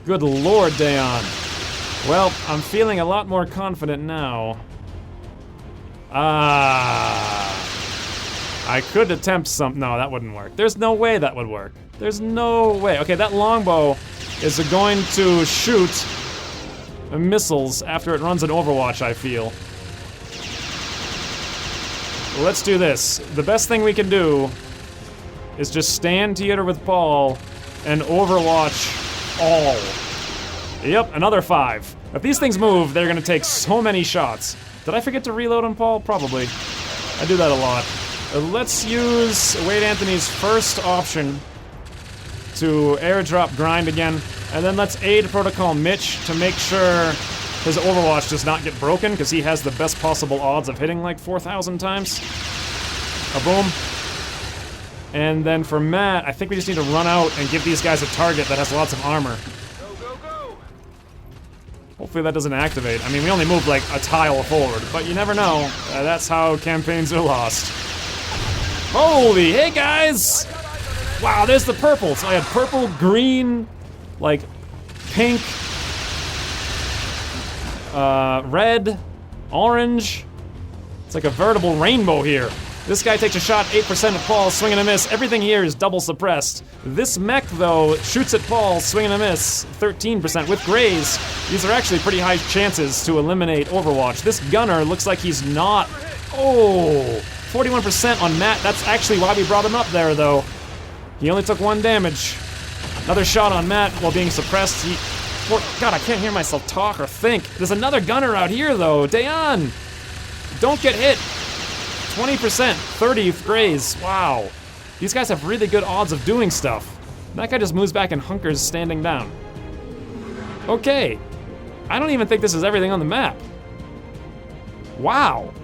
Good lord, Dayan. Well, I'm feeling a lot more confident now. I could attempt some. No, that wouldn't work. There's no way that would work. There's no way. Okay, that longbow is going to shoot missiles after it runs an Overwatch, I feel. Let's do this. The best thing we can do is just stand together with Paul and Overwatch all. Yep, another 5. If these things move, they're gonna take so many shots. Did I forget to reload on Paul? Probably. I do that a lot. let's use Wade Anthony's first option to airdrop grind again, and then let's aid Protocol Mitch to make sure his Overwatch does not get broken, because he has the best possible odds of hitting like 4,000 times. A boom. And then for Matt, I think we just need to run out and give these guys a target that has lots of armor. Go. Hopefully that doesn't activate. I mean, we only moved like a tile forward, but you never know. That's how campaigns are lost. Holy, hey guys! Wow, there's the purple. So I had purple, green, like pink, red, orange. It's like a veritable rainbow here. This guy takes a shot, 8% of Paul, swing and a miss. Everything here is double suppressed. This mech, though, shoots at Paul, swing and a miss, 13%. With Grays, these are actually pretty high chances to eliminate Overwatch. This gunner looks like he's not... Oh, 41% on Matt. That's actually why we brought him up there, though. He only took 1 damage. Another shot on Matt while being suppressed. God, I can't hear myself talk or think. There's another gunner out here, though. Dayan, don't get hit. 20%, 30 Grays. Wow. These guys have really good odds of doing stuff. That guy just moves back and hunkers standing down. Okay. I don't even think this is everything on the map. Wow.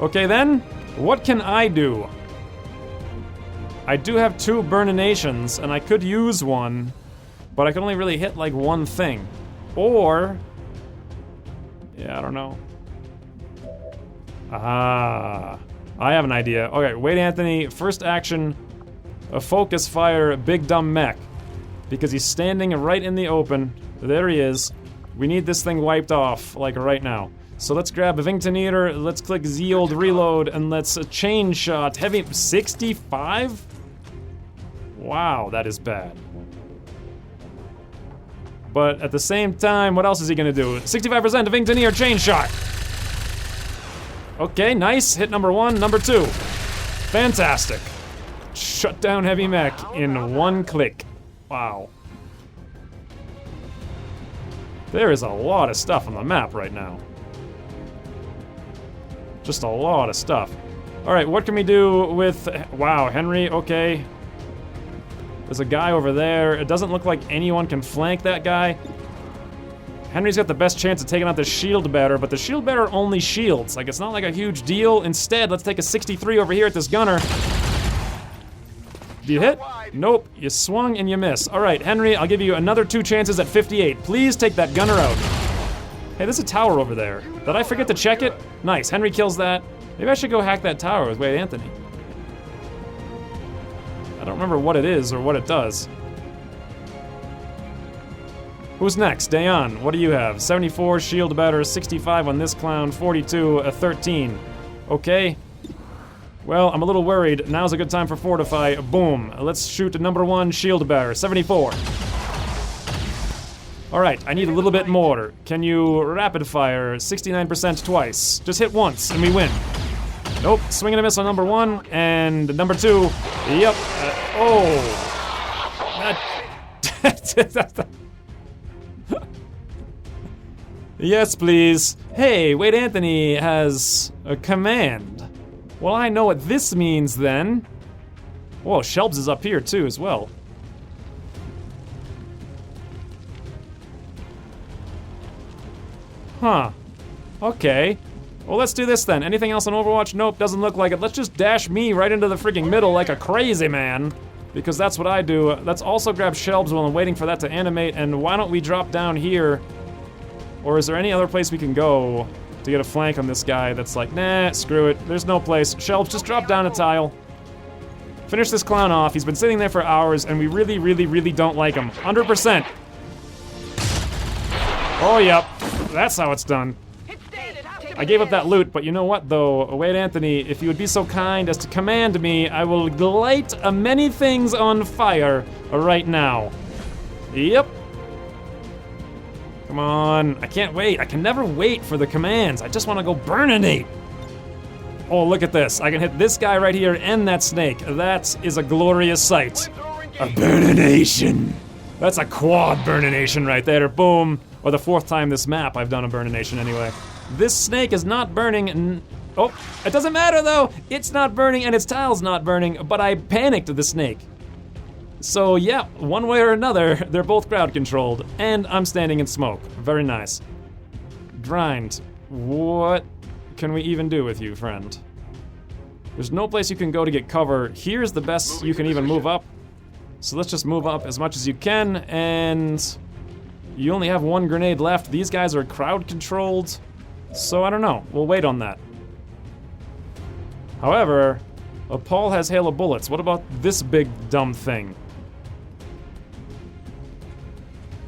Okay then, what can I do? I do have 2 burninations, and I could use one, but I can only really hit like one thing. Or... yeah, I don't know. Ah, I have an idea. Okay, Wade Anthony, first action, a focus fire, a big dumb mech. Because he's standing right in the open. There he is. We need this thing wiped off, like right now. So let's grab a Vingtoneator, let's click Z old reload, and let's chain shot. Heavy 65? Wow, that is bad. But at the same time, what else is he gonna do? 65% of Vingtoneator chain shot. Okay, nice. Hit number 1, number 2. Fantastic. Shut down heavy mech in 1 click. Wow. There is a lot of stuff on the map right now. Just a lot of stuff. Alright, what can we do with... wow, Henry, okay. There's a guy over there. It doesn't look like anyone can flank that guy. Henry's got the best chance of taking out the shield bearer, but the shield bearer only shields. Like, it's not like a huge deal. Instead, let's take a 63 over here at this gunner. Did you hit? Nope, you swung and you miss. Alright, Henry, I'll give you another 2 chances at 58. Please take that gunner out. Hey, there's a tower over there. Did I forget to check it? Nice, Henry kills that. Maybe I should go hack that tower with Wade Anthony. I don't remember what it is or what it does. Who's next? Dayan, what do you have? 74, shield better, 65 on this clown, 42, a 13. Okay. Well, I'm a little worried. Now's a good time for Fortify. Boom. Let's shoot a number 1 shield bearer, 74. Alright, I need a little bit more. Can you rapid fire 69% twice? Just hit once and we win. Nope, swing and a miss on number 1, and number 2. Yep. Yes, please. Hey, Wade Anthony has a command. Well, I know what this means then. Whoa, Shelbs is up here too as well. Huh. Okay. Well, let's do this then. Anything else on Overwatch? Nope, doesn't look like it. Let's just dash me right into the freaking middle like a crazy man. Because that's what I do. Let's also grab Shelbs while I'm waiting for that to animate. And why don't we drop down here? Or is there any other place we can go to get a flank on this guy that's like, nah, screw it. There's no place. Shelbs, just drop down a tile. Finish this clown off. He's been sitting there for hours, and we really, really, really don't like him. 100%. Oh, yep. That's how it's done. I gave up that loot, but you know what, though? Wade Anthony, if you would be so kind as to command me, I will light many things on fire right now. Yep. Come on. I can't wait. I can never wait for the commands. I just want to go burninate. Oh, look at this. I can hit this guy right here and that snake. That is a glorious sight. A burnination. That's a quad burnination right there. Boom. Or the 4th time this map I've done a burnination anyway. This snake is not burning. Oh, it doesn't matter though. It's not burning and its tile's not burning, but I panicked the snake. So yeah, one way or another, they're both crowd controlled. And I'm standing in smoke. Very nice. Grind. What can we even do with you, friend? There's no place you can go to get cover. Here's the best you can even move up. So let's just move up as much as you can, and you only have 1 grenade left. These guys are crowd controlled, so I don't know. We'll wait on that. However, Paul has hail of bullets. What about this big dumb thing?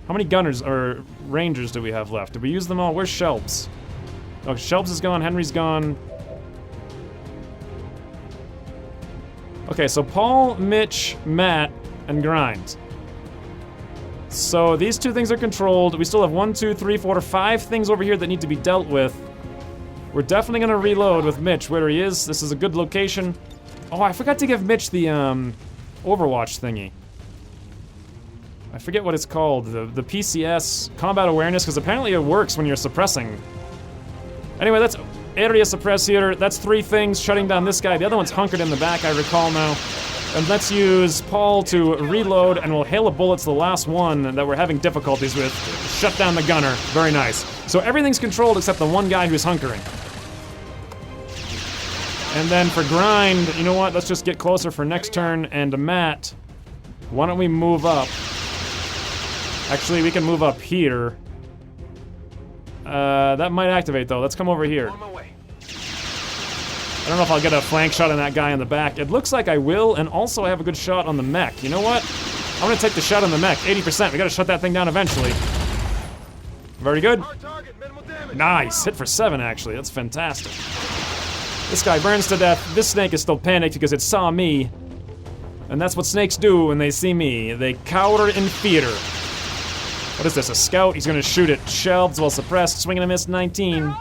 How many gunners or rangers do we have left? Did we use them all? Where's Shelbs? Oh, Shelbs is gone, Henry's gone. Okay, so Paul, Mitch, Matt, and Grind. So these 2 things are controlled. We still have 1, 2, 3, 4, 5 things over here that need to be dealt with. We're definitely gonna reload with Mitch where he is. This is a good location. Oh, I forgot to give Mitch the Overwatch thingy. I forget what it's called. The PCS, combat awareness, because apparently it works when you're suppressing. Anyway, that's area suppress here. That's 3 things, shutting down this guy. The other one's hunkered in the back, I recall now. And let's use Paul to reload, and we'll hail of bullets the last one that we're having difficulties with. Shut down the gunner. Very nice. So everything's controlled except the one guy who's hunkering. And then for Grind, you know what? Let's just get closer for next turn. And Matt, why don't we move up? Actually, we can move up here. That might activate though. Let's come over here. I don't know if I'll get a flank shot on that guy in the back. It looks like I will, and also I have a good shot on the mech. You know what? I'm gonna take the shot on the mech. 80%. We gotta shut that thing down eventually. Very good. Nice. Hit for 7, actually. That's fantastic. This guy burns to death. This snake is still panicked because it saw me. And that's what snakes do when they see me. They cower in fear. What is this, a scout? He's gonna shoot it. Shelves while suppressed. Swing and a miss, 19.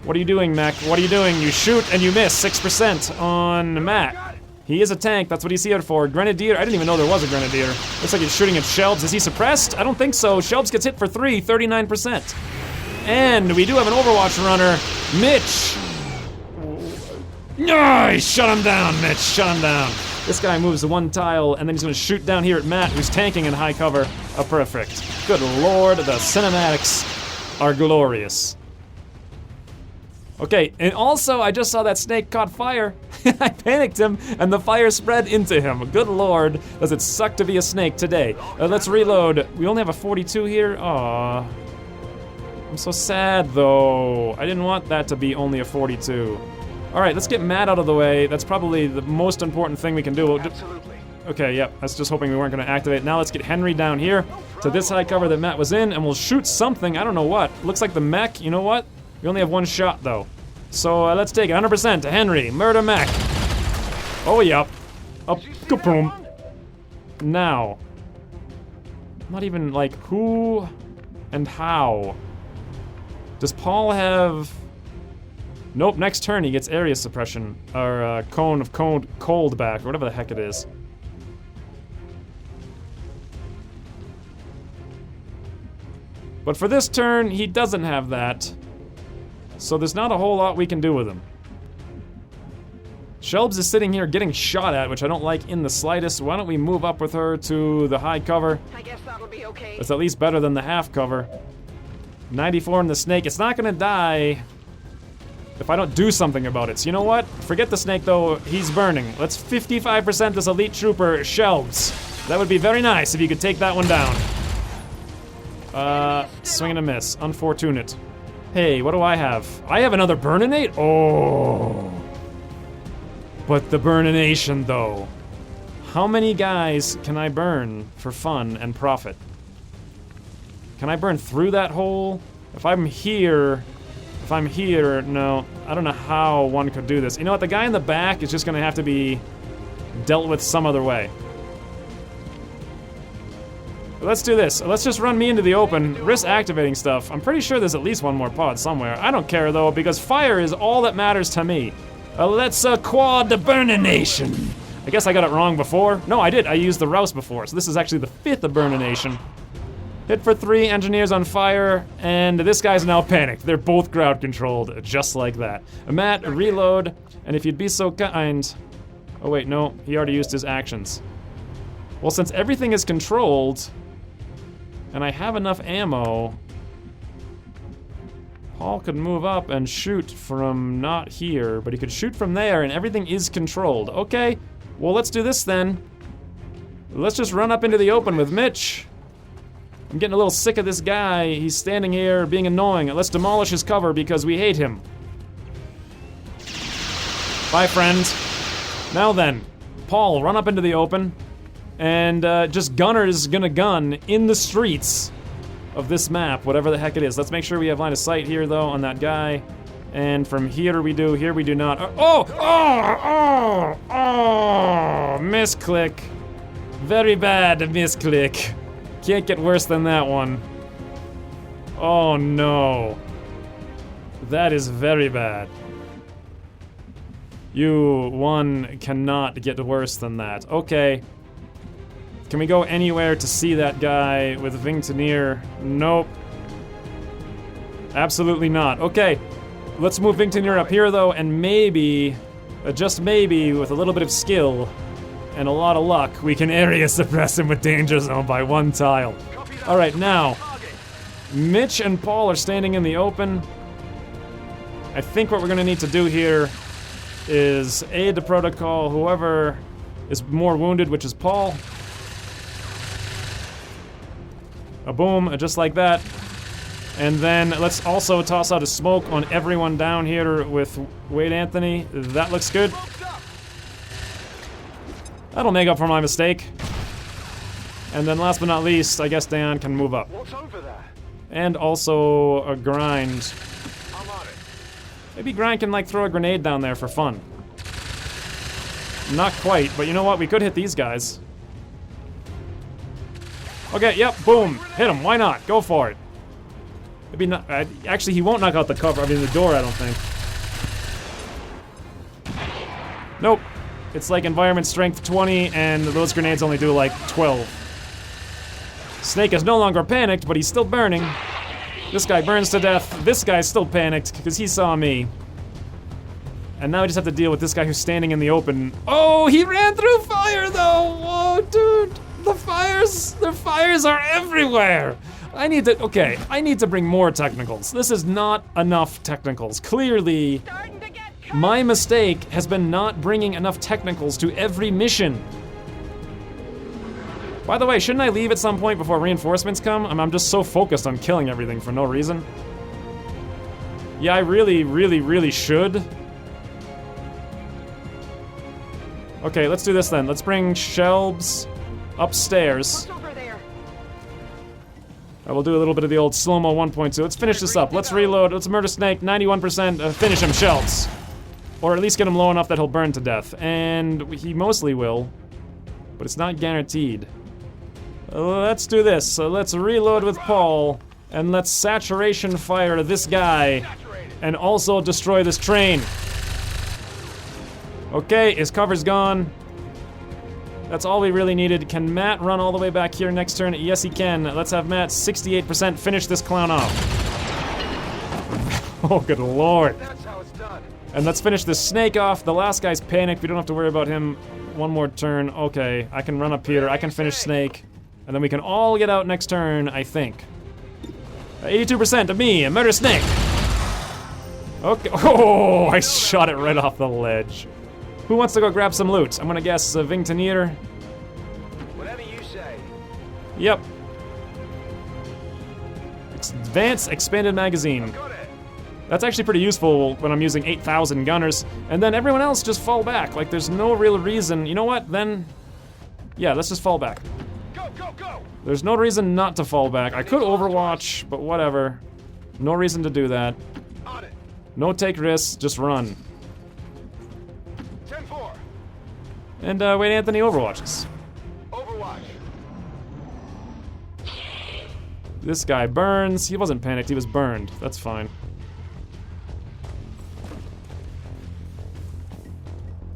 What are you doing, Mac? What are you doing? You shoot and you miss. 6% on Matt. He is a tank. That's what he's here for. Grenadier. I didn't even know there was a Grenadier. Looks like he's shooting at Shelbs. Is he suppressed? I don't think so. Shelbs gets hit for 3, 39%. And we do have an Overwatch runner. Mitch. Nice! Shut him down, Mitch. Shut him down. This guy moves the 1 tile, and then he's going to shoot down here at Matt, who's tanking in high cover. Perfect. Good lord, the cinematics are glorious. Okay, and also, I just saw that snake caught fire. I panicked him, and the fire spread into him. Good lord, does it suck to be a snake today. Let's reload. We only have a 42 here. Aww. I'm so sad, though. I didn't want that to be only a 42. All right, let's get Matt out of the way. That's probably the most important thing we can do. Absolutely. Okay, yep, I was just hoping we weren't gonna activate. Now let's get Henry down here to this high cover that Matt was in, and we'll shoot something, I don't know what. Looks like the mech, you know what? We only have 1 shot, though. So let's take it, 100% to Henry. Murder mech. Oh, yep. Up, kaboom. Now. Not even, like, who and how? Does Paul have... Nope, next turn he gets area suppression. Or cone of cold back, or whatever the heck it is. But for this turn, he doesn't have that. So there's not a whole lot we can do with him. Shelbs is sitting here getting shot at, which I don't like in the slightest. Why don't we move up with her to the high cover? I guess that'll be okay. It's at least better than the half cover. 94 in the snake. It's not gonna die if I don't do something about it. So you know what? Forget the snake though, he's burning. Let's 55% this elite trooper, Shelbs. That would be very nice if you could take that one down. Swing and a miss. Unfortunate. Hey, what do I have? I have another burninate? Oh. But the burnination though. How many guys can I burn for fun and profit? Can I burn through that hole? If I'm here, no. I don't know how one could do this. You know what, the guy in the back is just gonna have to be dealt with some other way. Let's do this. Let's just run me into the open, risk activating stuff. I'm pretty sure there's at least 1 more pod somewhere. I don't care though, because fire is all that matters to me. Let's quad the burnination. I guess I got it wrong before. No, I did. I used the Rouse before, so this is actually the 5th of burnination. Hit for 3, engineers on fire, and this guy's now panicked. They're both crowd controlled, just like that. Matt, reload, and if you'd be so kind... Oh wait, no, he already used his actions. Well, since everything is controlled, and I have enough ammo, Paul could move up and shoot from not here, but he could shoot from there, and everything is controlled. Okay, well, let's do this then. Let's just run up into the open with Mitch. I'm getting a little sick of this guy. He's standing here being annoying. Let's demolish his cover because we hate him. Bye, friend. Now then, Paul, run up into the open and just gunners gonna gun in the streets of this map, whatever the heck it is. Let's make sure we have line of sight here, though, on that guy. And from here we do not. Misclick. Very bad misclick. Can't get worse than that one. Oh no. That is very bad. One cannot get worse than that. Okay. Can we go anywhere to see that guy with Vingtonier? Nope. Absolutely not. Okay. Let's move Vingtonier up here though, and maybe, just maybe, with a little bit of skill and a lot of luck, we can area suppress him with Danger Zone by 1 tile. Alright, now, Mitch and Paul are standing in the open. I think what we're gonna need to do here is aid the protocol, whoever is more wounded, which is Paul. A boom, just like that. And then let's also toss out a smoke on everyone down here with Wade Anthony. That looks good. That'll make up for my mistake. And then last but not least, I guess Dan can move up. What's over there? And also a Grind. I'm on it. Maybe Grind can like throw a grenade down there for fun. Not quite, but you know what? We could hit these guys. Okay, yep, boom. Hit him, why not? Go for it. Maybe not, actually he won't knock out the cover, I mean the door, I don't think. Nope. It's like environment strength 20, and those grenades only do like 12. Snake is no longer panicked, but he's still burning. This guy burns to death. This guy's still panicked, because he saw me. And now we just have to deal with this guy who's standing in the open. Oh, he ran through fire though! Whoa, dude! The fires are everywhere! I need to bring more technicals. This is not enough technicals. Clearly, my mistake has been not bringing enough technicals to every mission. By the way, shouldn't I leave at some point before reinforcements come? I'm just so focused on killing everything for no reason. Yeah, I really should. Okay, let's do this then. Let's bring shelves upstairs. I will do a little bit of the old slow-mo 1.2. Let's finish this up. Let's reload. Let's murder Snake. 91%. Finish him, shelves. Or at least get him low enough that he'll burn to death. And he mostly will. But it's not guaranteed. Let's do this. So let's reload with Paul. And let's saturation fire this guy. And also destroy this train. Okay, his cover's gone. That's all we really needed. Can Matt run all the way back here next turn? Yes, he can. Let's have Matt 68% finish this clown off. Oh, good lord. That's how it's done. And let's finish this snake off. The last guy's panicked. We don't have to worry about him. One more turn. Okay, I can run up here. I can finish Snake. And then we can all get out next turn, I think. 82% of me, murder Snake. Okay. Oh, I shot it right off the ledge. Who wants to go grab some loot? I'm gonna guess Vingtonier. Whatever you say. Yep. Advanced expanded magazine. Got it. That's actually pretty useful when I'm using 8,000 gunners. And then everyone else just fall back. Like there's no real reason. You know what? Then, yeah, let's just fall back. Go, go, go. There's no reason not to fall back. I could Overwatch, but whatever. No reason to do that. On it. No take risks, just run. 10-4. And Wade Anthony overwatches. Overwatch. This guy burns. He wasn't panicked, he was burned. That's fine.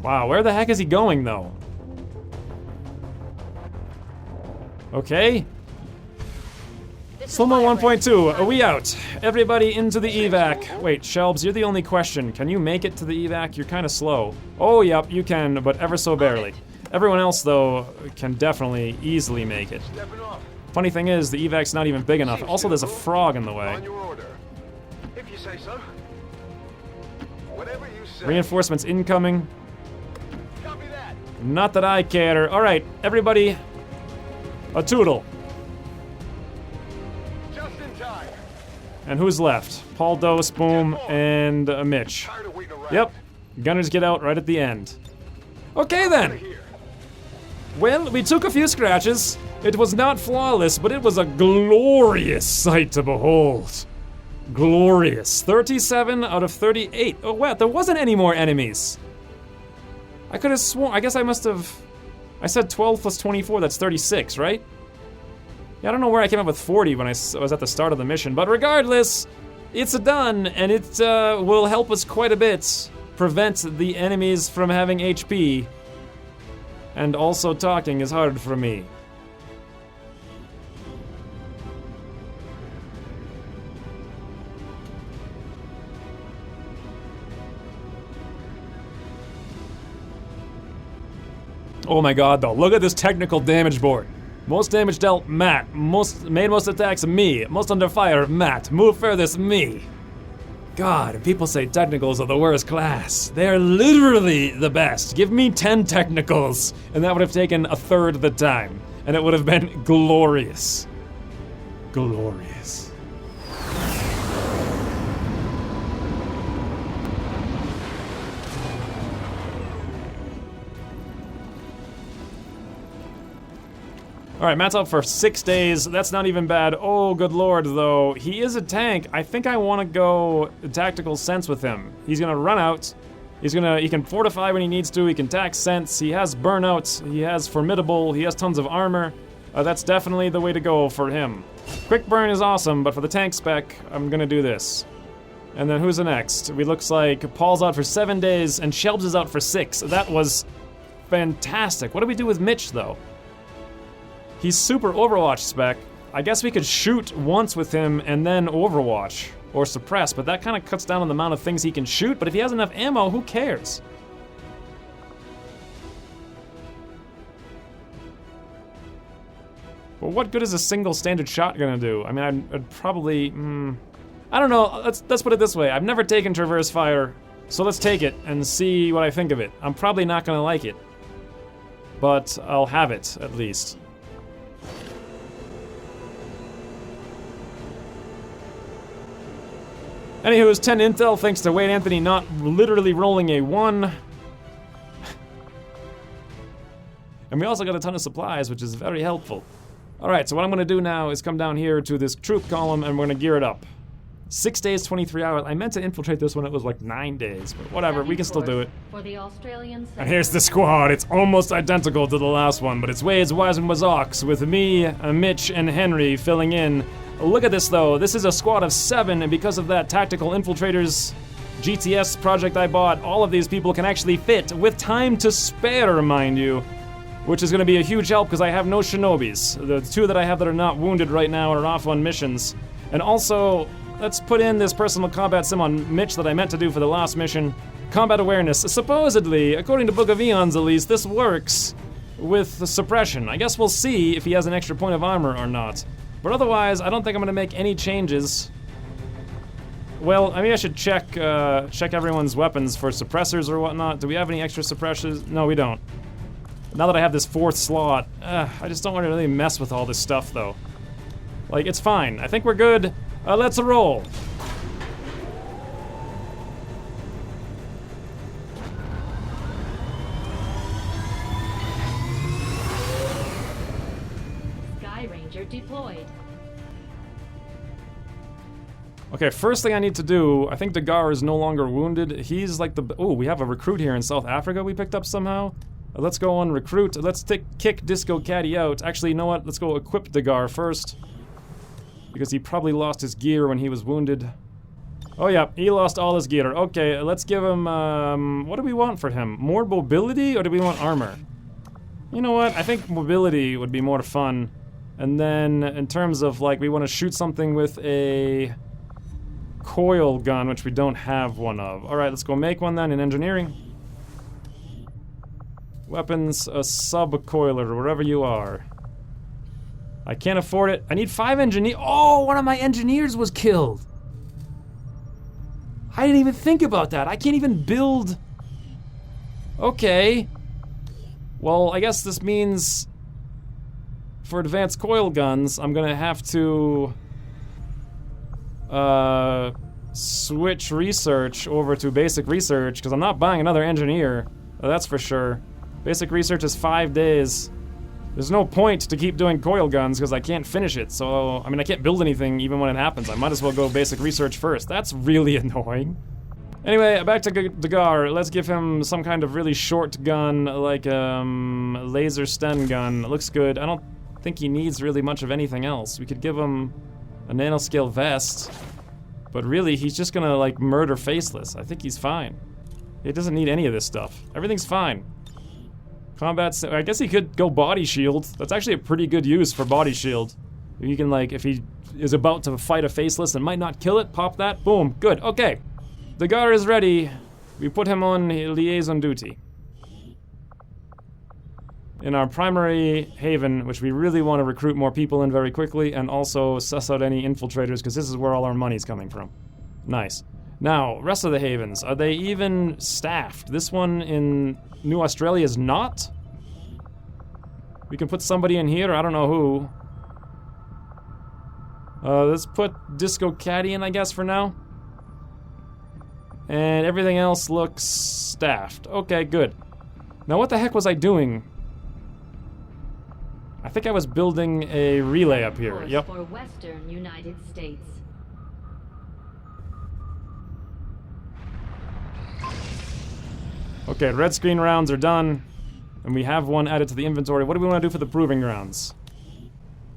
Wow, where the heck is he going though? This is Slow-mo Firebrand. 1.2, are we out? Everybody into the evac. Wait, Shelbs, you're the only question. Can you make it to the evac? You're kind of slow. Oh, yep, you can, but ever so barely. Everyone else, though, can definitely easily make it. Stepping off. Funny thing is, the evac's not even big enough. Also, there's a frog in the way. On your order. If you say so. Whatever you say. Reinforcements incoming. Copy that. Not that I care. All right, everybody, a toodle. Just in time. And who's left? Paul Dose, Boom, and Mitch. Tired of waiting around. Yep, gunners get out right at the end. Okay Out then. of here. Well, we took a few scratches. It was not flawless, but it was a glorious sight to behold. Glorious. 37 out of 38. Oh, wow, there wasn't any more enemies. I could have sworn, I guess I must have, I said 12 plus 24, that's 36, right? Yeah, I don't know where I came up with 40 when I was at the start of the mission, but regardless, it's done, and it will help us quite a bit prevent the enemies from having HP. And also talking is hard for me. Oh my god, though. Look at this technical damage board. Most damage dealt, Matt. Made most attacks, me. Most under fire, Matt. Move furthest, me. God, people say technicals are the worst class. They're literally the best. Give me 10 technicals, and that would have taken a third of the time. And it would have been glorious. Glorious. Alright, Matt's out for 6 days. That's not even bad. Oh, good lord, though. He is a tank. I think I want to go tactical sense with him. He's gonna run out. He can fortify when he needs to. He can tack sense. He has burnout. He has formidable. He has tons of armor. That's definitely the way to go for him. Quick burn is awesome, but for the tank spec, I'm gonna do this. And then who's the next? It looks like Paul's out for 7 days and Shelbs is out for 6. That was fantastic. What do we do with Mitch, though? He's super Overwatch spec. I guess we could shoot once with him and then Overwatch or suppress, but that kind of cuts down on the amount of things he can shoot. But if he has enough ammo, who cares? Well, what good is a single standard shot gonna do? I mean, I'd probably, I don't know. Let's put it this way. I've never taken traverse fire, so let's take it and see what I think of it. I'm probably not gonna like it, but I'll have it at least. Anywho, it's 10 intel thanks to Wade Anthony not literally rolling a 1. And we also got a ton of supplies, which is very helpful. Alright, so what I'm gonna do now is come down here to this troop column and we're gonna gear it up. 6 days, 23 hours. I meant to infiltrate this when it was like 9 days, but whatever, we can still do it. For the Australian And here's the squad. It's almost identical to the last one, but it's Wade's, Wise, and Wazox with me, Mitch, and Henry filling in. Look at this, though. This is a squad of 7, and because of that Tactical Infiltrators GTS project I bought, all of these people can actually fit, with time to spare, mind you, which is going to be a huge help because I have no shinobis. The 2 that I have that are not wounded right now are off on missions. And also, let's put in this personal combat sim on Mitch that I meant to do for the last mission. Combat awareness. Supposedly, according to Book of Eons at least, this works with the suppression. I guess we'll see if he has an extra point of armor or not. But otherwise, I don't think I'm gonna make any changes. Well, I mean, I should check everyone's weapons for suppressors or whatnot. Do we have any extra suppressors? No, we don't. Now that I have this 4th slot, I just don't want to really mess with all this stuff, though. Like, it's fine. I think we're good. Let's roll. Deployed. Okay, first thing I need to do, I think Dagar is no longer wounded. He's like the, oh, we have a recruit here in South Africa we picked up somehow. Let's go on recruit. Let's kick Disco Caddy out. Actually, you know what? Let's go equip Dagar first. Because he probably lost his gear when he was wounded. Oh yeah, he lost all his gear. Okay, let's give him, what do we want for him? More mobility or do we want armor? You know what? I think mobility would be more fun. And then in terms of like we want to shoot something with a coil gun, which we don't have one of. Alright, let's go make one then in engineering. Weapons, a sub-coiler, or wherever you are. I can't afford it. I need 5 engineers. Oh, one of my engineers was killed. I didn't even think about that. I can't even build. Okay. Well, I guess this means for advanced coil guns, I'm gonna have to switch research over to basic research, because I'm not buying another engineer. That's for sure. Basic research is 5 days. There's no point to keep doing coil guns because I can't finish it, so I mean I can't build anything even when it happens. I might as well go basic research first. That's really annoying. Anyway, back to Dagar. Let's give him some kind of really short gun, like laser stun gun. It looks good. I don't think he needs really much of anything else. We could give him a nanoscale vest, but really he's just gonna like murder Faceless. I think he's fine. He doesn't need any of this stuff. Everything's fine. Combat, I guess he could go body shield. That's actually a pretty good use for body shield. You can like, if he is about to fight a Faceless and might not kill it, pop that, boom, good, okay. Dagar is ready. We put him on liaison duty. In our primary haven, which we really want to recruit more people in very quickly, and also suss out any infiltrators, because this is where all our money's coming from. Nice. Now, rest of the havens, are they even staffed? This one in New Australia is not? We can put somebody in here, I don't know who. Let's put Disco Caddy in, I guess, for now. And everything else looks staffed. Okay, good. Now what the heck was I doing? I think I was building a relay up here. Yep. For Western United States. Okay, red screen rounds are done. And we have one added to the inventory. What do we want to do for the proving grounds?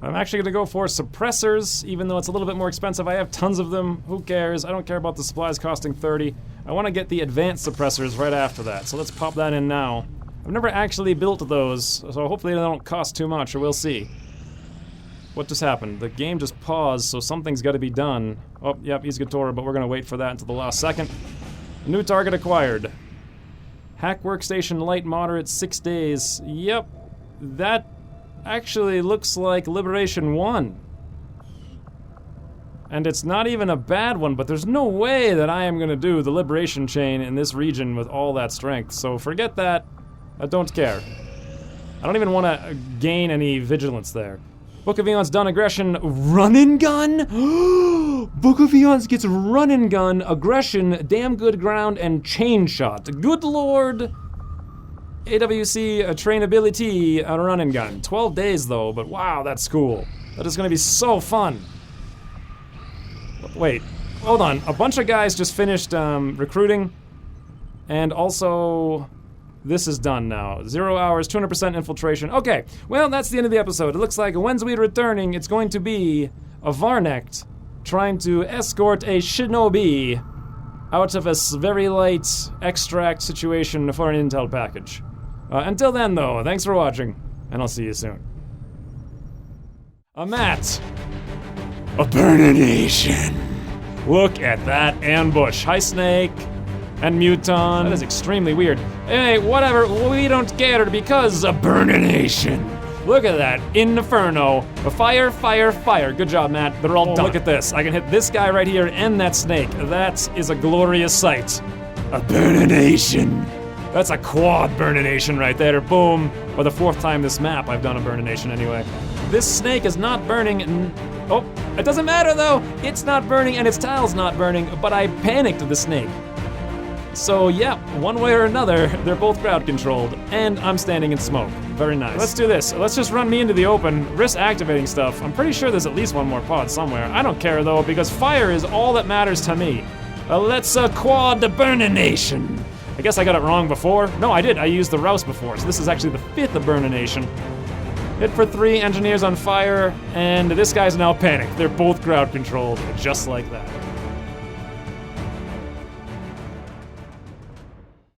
I'm actually going to go for suppressors, even though it's a little bit more expensive. I have tons of them. Who cares? I don't care about the supplies costing 30. I want to get the advanced suppressors right after that. So let's pop that in now. I've never actually built those, so hopefully they don't cost too much, or we'll see. What just happened? The game just paused, so something's got to be done. Oh, yep, he's Gatora, but we're going to wait for that until the last second. New target acquired. Hack workstation light moderate 6 days. Yep, that actually looks like Liberation 1. And it's not even a bad one, but there's no way that I am going to do the Liberation chain in this region with all that strength, so forget that. I don't care. I don't even want to gain any vigilance there. Book of Eons done aggression, run and gun? Book of Eons gets run and gun, aggression, damn good ground, and chain shot. Good lord. AWC trainability, a run and gun. 12 days though, but wow, that's cool. That is gonna be so fun. Wait, hold on. A bunch of guys just finished recruiting, and also this is done now. 0 hours, 200% infiltration. Okay, well, that's the end of the episode. It looks like when we're returning, it's going to be a Varnect trying to escort a shinobi out of a very light extract situation for an intel package. Until then, though, thanks for watching, and I'll see you soon. A mat. A burnination. Look at that ambush. Hi, Snake. And Muton. That is extremely weird. Hey, whatever, we don't care because a burnination. Look at that, Inferno. A fire, fire, fire. Good job, Matt. They're all done. Look at this. I can hit this guy right here and that snake. That is a glorious sight. A burnination. That's a quad burnination right there. Boom. For the 4th time this map, I've done a burnination anyway. This snake is not burning. Oh, it doesn't matter though. It's not burning and its tile's not burning, but I panicked the snake. So yeah, one way or another, they're both crowd controlled, and I'm standing in smoke. Very nice. Let's do this. Let's just run me into the open, risk activating stuff. I'm pretty sure there's at least one more pod somewhere. I don't care though, because fire is all that matters to me. Let's quad the burnination. I guess I got it wrong before. No, I did. I used the Rouse before, so this is actually the 5th burnination. Hit for 3, engineers on fire, and this guy's now panicked. They're both crowd controlled, just like that.